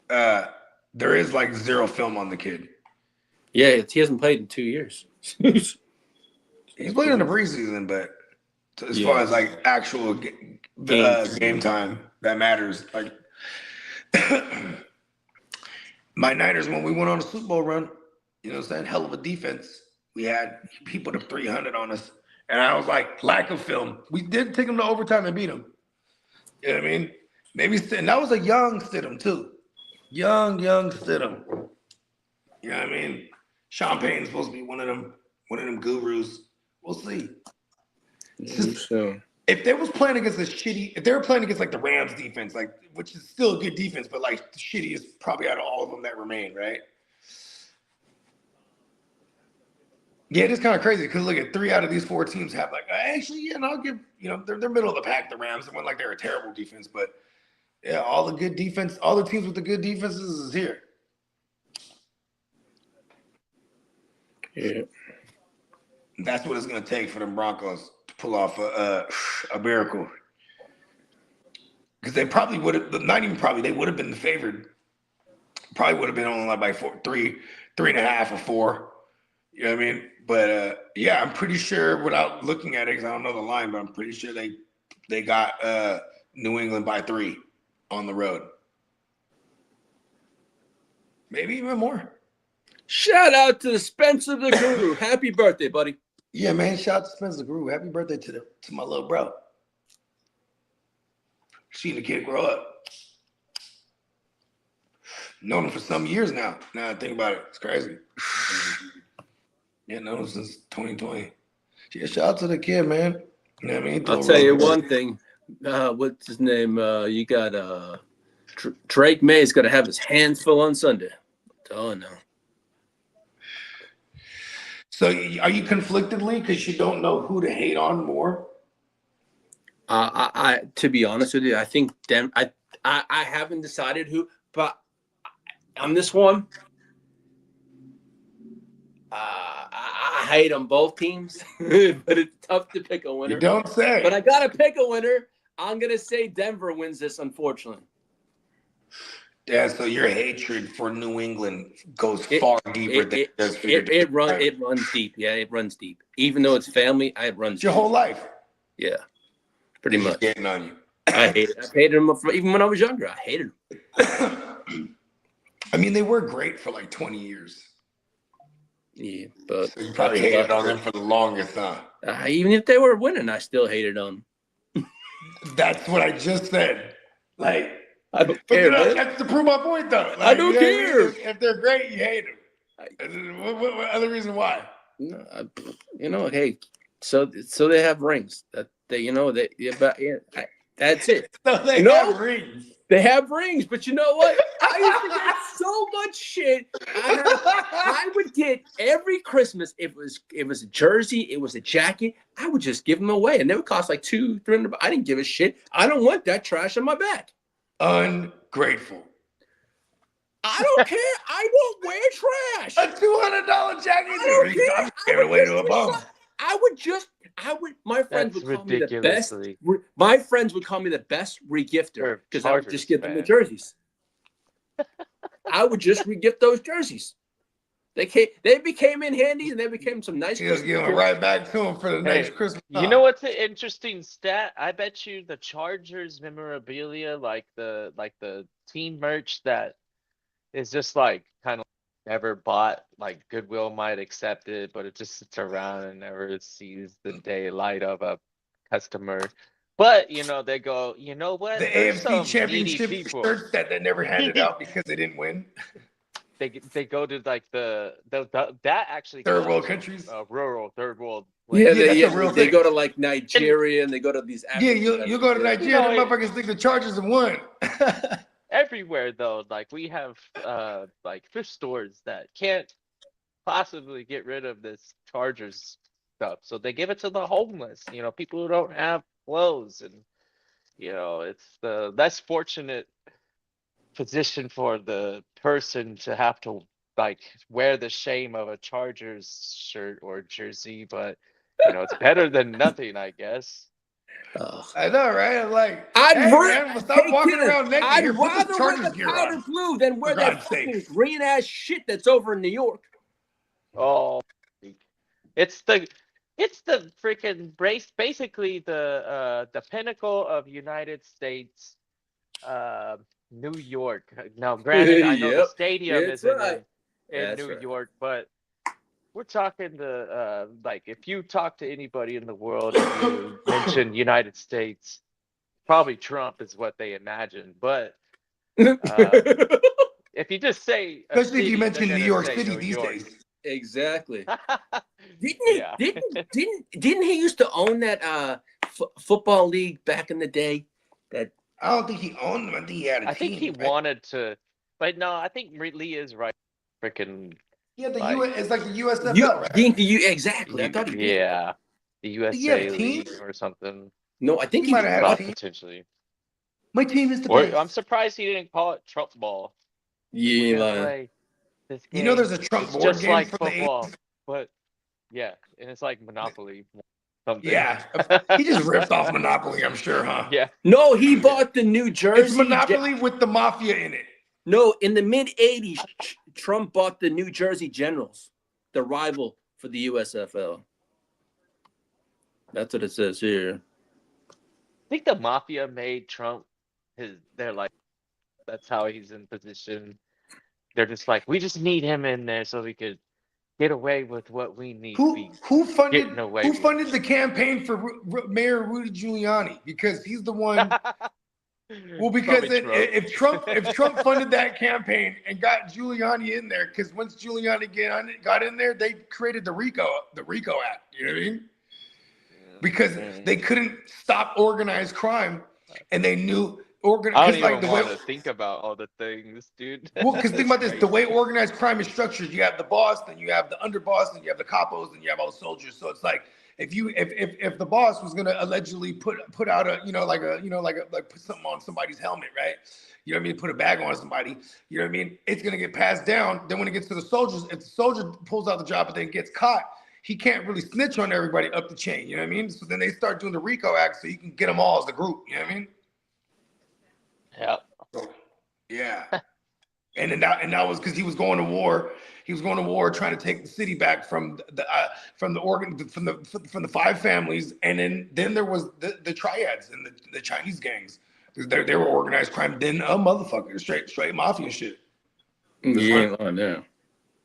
there is like zero film on the kid. Yeah, he hasn't played in 2 years. He's played in the preseason, but as far as like actual game time that matters, like my Niners, when we went on a Super Bowl run, you know what I'm saying? Hell of a defense. He put up 300 on us. And I was like, lack of film. We did take him to overtime and beat him. You know what I mean? And that was a young Stidham too. Young Stidham. You know what I mean? Sean Payton's supposed to be one of them gurus. We'll see. If they was playing against if they were playing against like the Rams defense, like, which is still a good defense, but like the shittiest probably out of all of them that remain, right? Yeah, it is kind of crazy because look at 3 out of these 4 teams have like, actually, yeah, and I'll give, you know, they're middle of the pack, the Rams. It wasn't like they're a terrible defense, but yeah, all the good defense, all the teams with the good defenses is here. Yeah. That's what it's going to take for the Broncos to pull off a miracle. Because they probably would have, not even probably, they would have been favored. Probably would have been only like by 3.5 or 4. You know what I mean? But yeah, I'm pretty sure without looking at it, because I don't know the line, but I'm pretty sure they got New England by 3 on the road. Maybe even more. Shout out to Spencer the Guru. Happy birthday, buddy. Yeah, man. Shout out to Spencer the Guru. Happy birthday to my little bro. Seeing the kid grow up. Known him for some years now. Now I think about it. It's crazy. Yeah, known him since 2020. Yeah, shout out to the kid, man. You know what I mean? I'll tell you one thing. What's his name? You got Drake May's got to have his hands full on Sunday. Oh, no. So are you conflictedly because you don't know who to hate on more? I to be honest with you, I think I haven't decided who, but on this one, I hate on both teams, but it's tough to pick a winner. You don't say. But I gotta pick a winner. I'm gonna say Denver wins this, unfortunately. Yeah, so your hatred for New England goes far deeper than it does for it runs deep. Yeah, it runs deep. Even though it's family, it runs your whole life. Yeah, pretty much. Getting on you. I hate it. I hated them even when I was younger. I hated them. I mean, they were great for like 20 years. Yeah, but so you probably hated on them for the longest, huh? Even if they were winning, I still hated on them. That's what I just said. Like, I don't But care, man. that's to prove my point, though. Like, I don't you know what I care. mean? If they're great, you hate them. What other reason why? No, hey, so they have rings. That they, that's it. So they have rings. They have rings, but you know what? I used to get so much shit. I would get every Christmas. It was a jersey, it was a jacket. I would just give them away, and they would cost like $200-$300. I didn't give a shit. I don't want that trash on my back. Ungrateful. I don't care. I won't wear trash. A $200 jacket. I don't care. I'm giving away to a bum. My friends That's would call me the best. ridiculously- My friends would call me the best regifter because I would just give them the jerseys. I would just regift those jerseys. They became in handy, and they became some nice. Just give them right back to them for the next Christmas. You know what's an interesting stat? I bet you the Chargers memorabilia, like the team merch that is just like kind of never bought, like Goodwill might accept it, but it just sits around and never sees the daylight of a customer. But they go, you know what? The There's some AFC needy Championship people. shirts that they never handed out because they didn't win. They go to like that actually Third goes world to, countries? Rural third world. Yeah, that's a real they thing. go to like Nigeria, and they go to these. Yeah, you go to Nigeria, the motherfuckers think the Chargers have won. Everywhere though, like we have like thrift stores that can't possibly get rid of this Chargers stuff, so they give it to the homeless, people who don't have clothes, and it's the less fortunate position for the person to have to like wear the shame of a Chargers shirt or jersey, but it's better than nothing, I guess. I know, right? I'm like, I'd walking around naked. I'd Here, put rather this wear Chargers the gear powder on. blue than wear For that God's fucking sake. green ass shit that's over in New York. Oh, it's the freaking basically the pinnacle of United States, New York. Now, granted, I know the stadium isn't in New York, but we're talking like if you talk to anybody in the world and you mention United States, probably Trump is what they imagine. But if you just say, especially if you mention New York City these days. Exactly. Didn't he used to own that football league back in the day? That I don't think he owned them. I think he had a team. I think he wanted to, but no, I think Lee is right. Freaking. Yeah, it's like the USFL, right? Exactly. I thought he did. Yeah, the USA League or something. No, I think he might have had a team. Potentially. My team is the best. I'm surprised he didn't call it Trump ball. Yeah, there's a Trump board just game like for football, the 80s. but yeah, and it's like Monopoly. Something. Yeah, he just ripped off Monopoly, I'm sure, huh? Yeah. No, he bought the New Jersey. It's Monopoly with the mafia in it. No, in the mid '80s, Trump bought the New Jersey Generals, the rival for the USFL. That's what it says here. I think the mafia made Trump they're like, that's how he's in position. They're just like, we just need him in there so we could get away with what we need. Who funded the campaign for Mayor Rudy Giuliani? Because he's the one. Well, because if Trump funded that campaign and got Giuliani in there, because once Giuliani got in there, they created the RICO Act. You know what I mean? Because they couldn't stop organized crime, and they knew I don't even want to think about all the things, dude. Well, because think about this: the way organized crime is structured, you have the boss, then you have the underboss, then you have the capos, then you have all the soldiers. So it's like if the boss was gonna allegedly put out put something on somebody's helmet, right? You know what I mean? Put a bag on somebody. You know what I mean? It's gonna get passed down. Then when it gets to the soldiers, if the soldier pulls out the job but then gets caught, he can't really snitch on everybody up the chain. You know what I mean? So then they start doing the RICO Act so you can get them all as a group. You know what I mean? Yeah. And that was because he was going to war. He was going to war trying to take the city back from the five families, and then there was the triads and the Chinese gangs. They were organized crime. Then a motherfucker, straight mafia shit. Yeah.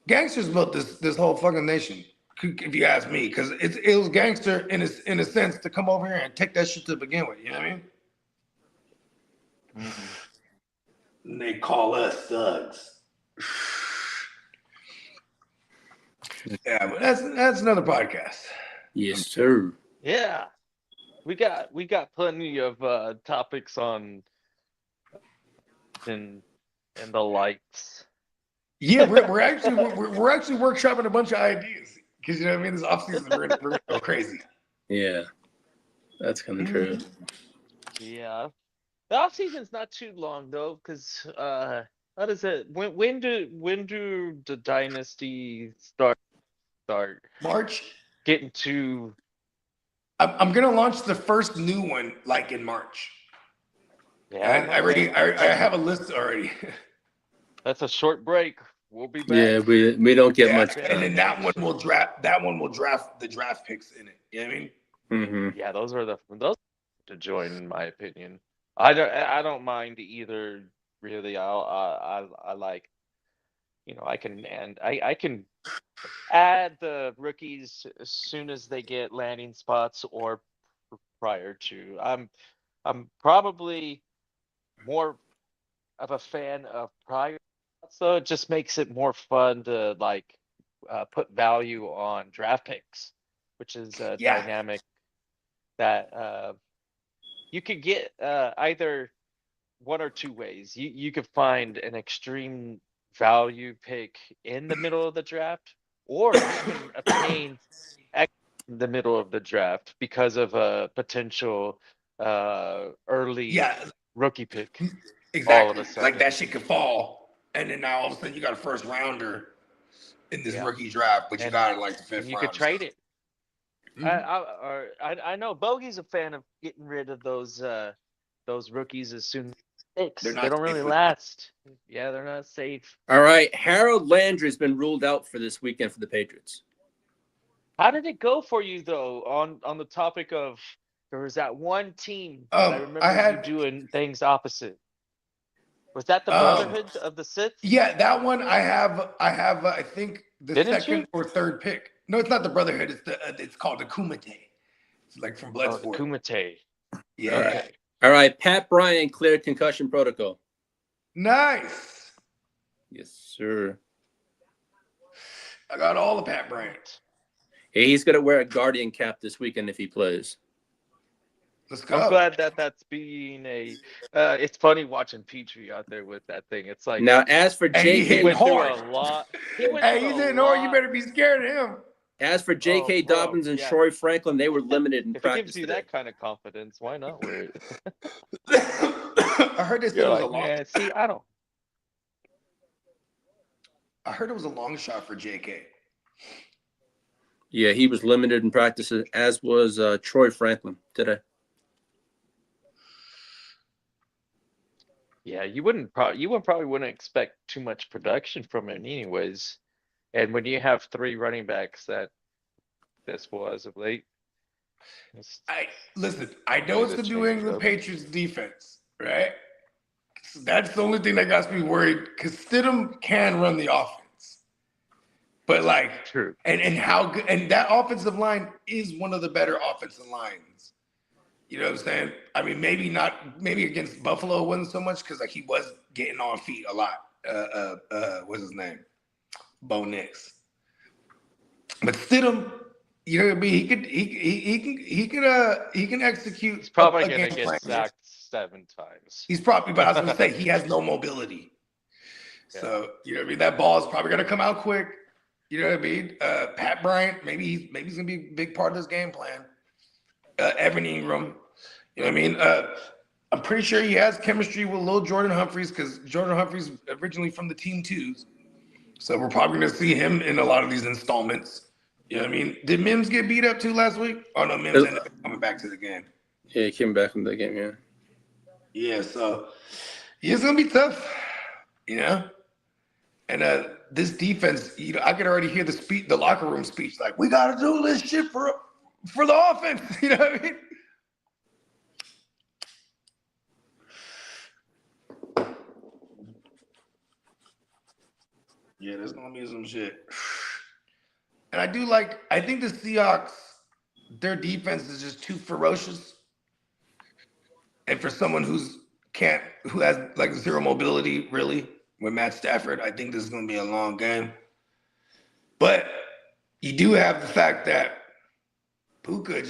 Gangsters built this whole fucking nation. If you ask me, because it was gangster in a sense to come over here and take that shit to begin with. You know what I mean? And they call us thugs. Yeah, but that's another podcast. Yes, sir. Yeah. We got plenty of topics on and the likes. Yeah, we're actually workshopping a bunch of ideas because you know what I mean. This off season we're gonna go crazy. Yeah, that's kind of true. Yeah. The off season's not too long though, because what is it? When do the dynasty start March. getting to? I'm gonna launch the first new one like in March. Yeah, I have a list already. that's a short break. We'll be back. Yeah, we don't get much And then time. that one will draft. That one will draft the draft picks in it. You know what I mean? Mm-hmm. Yeah, those to join, in my opinion. I don't mind either. Really, I like. I can add the rookies as soon as they get landing spots or prior to. I'm probably more of a fan of prior, so it just makes it more fun to like put value on draft picks, which is a dynamic that you could get either one or two ways. You could find an extreme value pick in the middle of the draft, or you can obtain in the middle of the draft because of a potential early rookie pick. Exactly. All of a sudden. Like that shit could fall, and then now all of a sudden you got a first rounder in this rookie draft, but you got like the fifth round. You could trade it. I know Bogey's a fan of getting rid of those rookies as soon as they don't really last. Yeah, they're not safe. All right, Harold Landry's been ruled out for this weekend for the Patriots. How did it go for you though? On the topic of there was that one team that I remember you doing things opposite. Was that the Brotherhood of the Sith? Yeah, that one I have. I think the second or third pick. No, it's not the Brotherhood. It's called the Kumite. It's like from Bloodsport. Kumite. Yeah. Okay. All right. Pat Bryant cleared concussion protocol. Nice. Yes, sir. I got all the Pat Bryant. Hey, he's gonna wear a Guardian cap this weekend if he plays. Let's go. I'm glad that's being a. It's funny watching Petrie out there with that thing. It's like now, as for J.K. He went through a lot. He's hitting hard. You better be scared of him. As for J.K. Dobbins and Troy Franklin, they were limited in practice. If it gives you that kind of confidence, why not wear it? I heard this was a long. Man, see, I don't. I heard it was a long shot for J.K. Yeah, he was limited in practice, as was Troy Franklin today. Yeah, you probably wouldn't expect too much production from him anyways. And when you have three running backs that this was of late. I know it's the New England Patriots defense, right? So that's the only thing that got me worried because Stidham can run the offense. But like true. And how good and that offensive line is one of the better offensive lines. You know what I'm saying? I mean, maybe against Buffalo it wasn't so much because like he was getting on feet a lot. What's his name? Bo Nix. But Stidham, you know what I mean? He can execute. He's probably gonna get sacked 7 times. He's probably, but I was gonna say he has no mobility. Yeah. So you know what I mean? That ball is probably gonna come out quick. You know what I mean? Pat Bryant, maybe he's gonna be a big part of this game plan. Evan Ingram, you know what I mean? I'm pretty sure he has chemistry with Lil Jordan Humphries because Jordan Humphries originally from the Team 2s. So we're probably going to see him in a lot of these installments. You know what I mean? Did Mims get beat up too last week? Oh, no, Mims ended up coming back to the game. Yeah, he came back from the game, yeah. Yeah, so it's going to be tough, you know? And this defense, you know, I could already hear the locker room speech, like, we got to do this shit for the offense. You know what I mean? Yeah, there's going to be some shit. And I think the Seahawks, their defense is just too ferocious. And for someone who's who has like zero mobility really with Matt Stafford. I think this is going to be a long game. But you do have the fact that Puka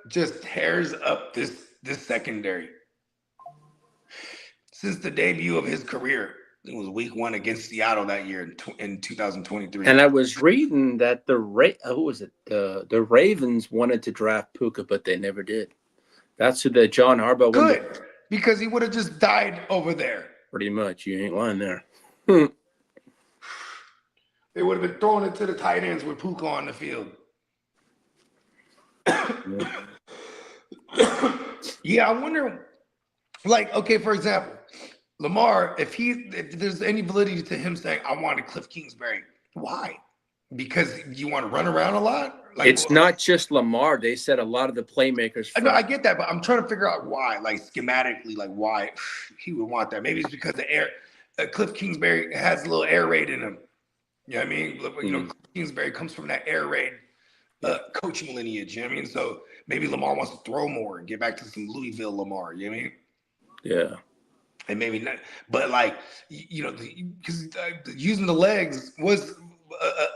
just tears up this secondary. Since the debut of his career, it was week 1 against Seattle that year in 2023. And I was reading that the Ravens wanted to draft Puka, but they never did. That's who the John Harbaugh Good, because he would have just died over there. Pretty much. You ain't lying there. They would have been throwing it to the tight ends with Puka on the field. Yeah, I wonder, like, okay, for example, Lamar, if there's any validity to him saying, I wanted Cliff Kingsbury, why? Because you want to run around a lot? Like, it's not just Lamar. They said a lot of the playmakers. I know, I get that, but I'm trying to figure out why, like schematically, like why he would want that. Maybe it's because the air, Cliff Kingsbury has a little air raid in him. You know what I mean? You know, Cliff Kingsbury comes from that air raid coaching lineage. You know what I mean? So maybe Lamar wants to throw more and get back to some Louisville Lamar. You know what I mean? Yeah. And maybe not, but like, you know, because using the legs was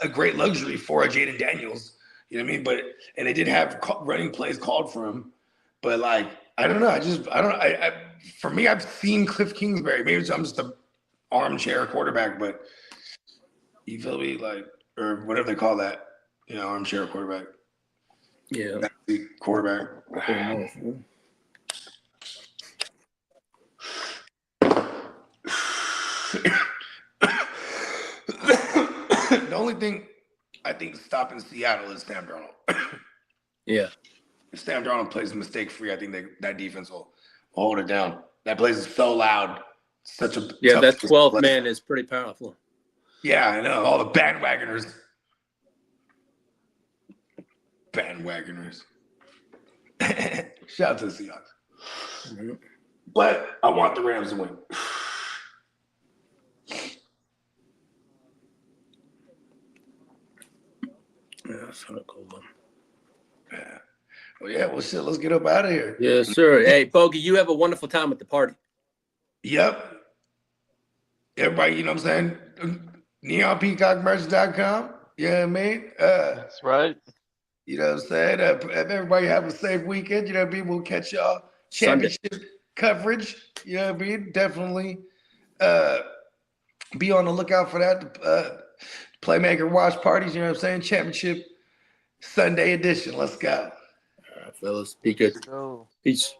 a great luxury for a Jaden Daniels. You know what I mean? But and they did have running plays called for him. But like, I don't know. For me, I've seen Cliff Kingsbury. Maybe I'm just an armchair quarterback, but you feel me? Like, or whatever they call that, you know, armchair quarterback. Yeah. That's the quarterback. The only thing I think stopping Seattle is Sam Darnold. Yeah. If Sam Darnold plays mistake-free, I think that defense will hold it down. That place is so loud. Such a that 12th man is pretty powerful. Yeah, I know. All the bandwagoners. Shout out to the Seahawks. Mm-hmm. But I want the Rams to win. Yeah, that's kind of cool. Yeah. Well, yeah. Well, shit. Let's get up out of here. Yes, sir. Hey, Bogey, you have a wonderful time at the party. Yep. Everybody, you know what I'm saying? NeonPeacockMerch.com. You know what I mean? That's right. You know what I'm saying? Everybody have a safe weekend. You know what I mean? We'll catch y'all championship coverage. You know what I mean? Definitely be on the lookout for that. Playmaker watch parties. You know what I'm saying? Championship Sunday edition. Let's go. All right, fellas. Be good. Peace.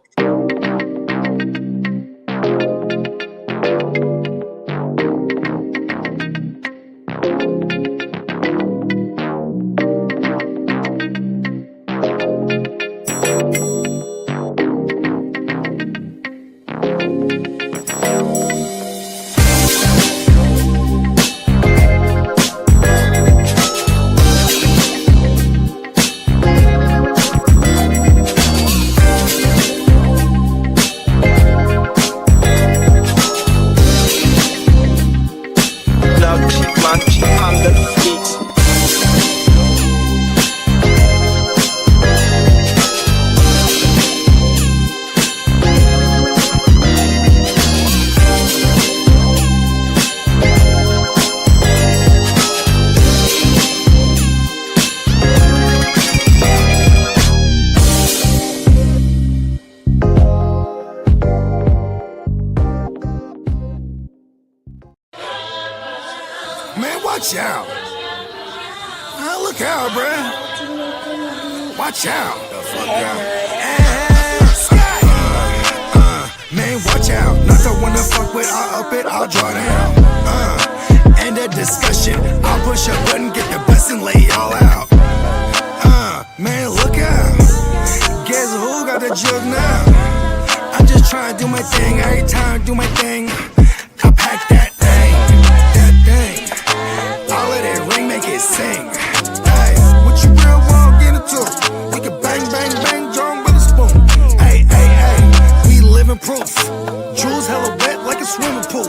Man, watch out. Look out, bruh. Watch out. The fuck out. Man, watch out. Not the one to fuck with. I'll up it, I'll draw down. End of discussion. I'll push a button, get the best and lay it all out. Man, look out. Guess who got the jug now? I'm just trying to do my thing. Every time I do my thing, I pack that thing. All of that ring make it sing. Hey, what you real want, get into? We can bang, bang, bang, John with a spoon. Hey, we living proof. Jewels hella wet like a swimming pool.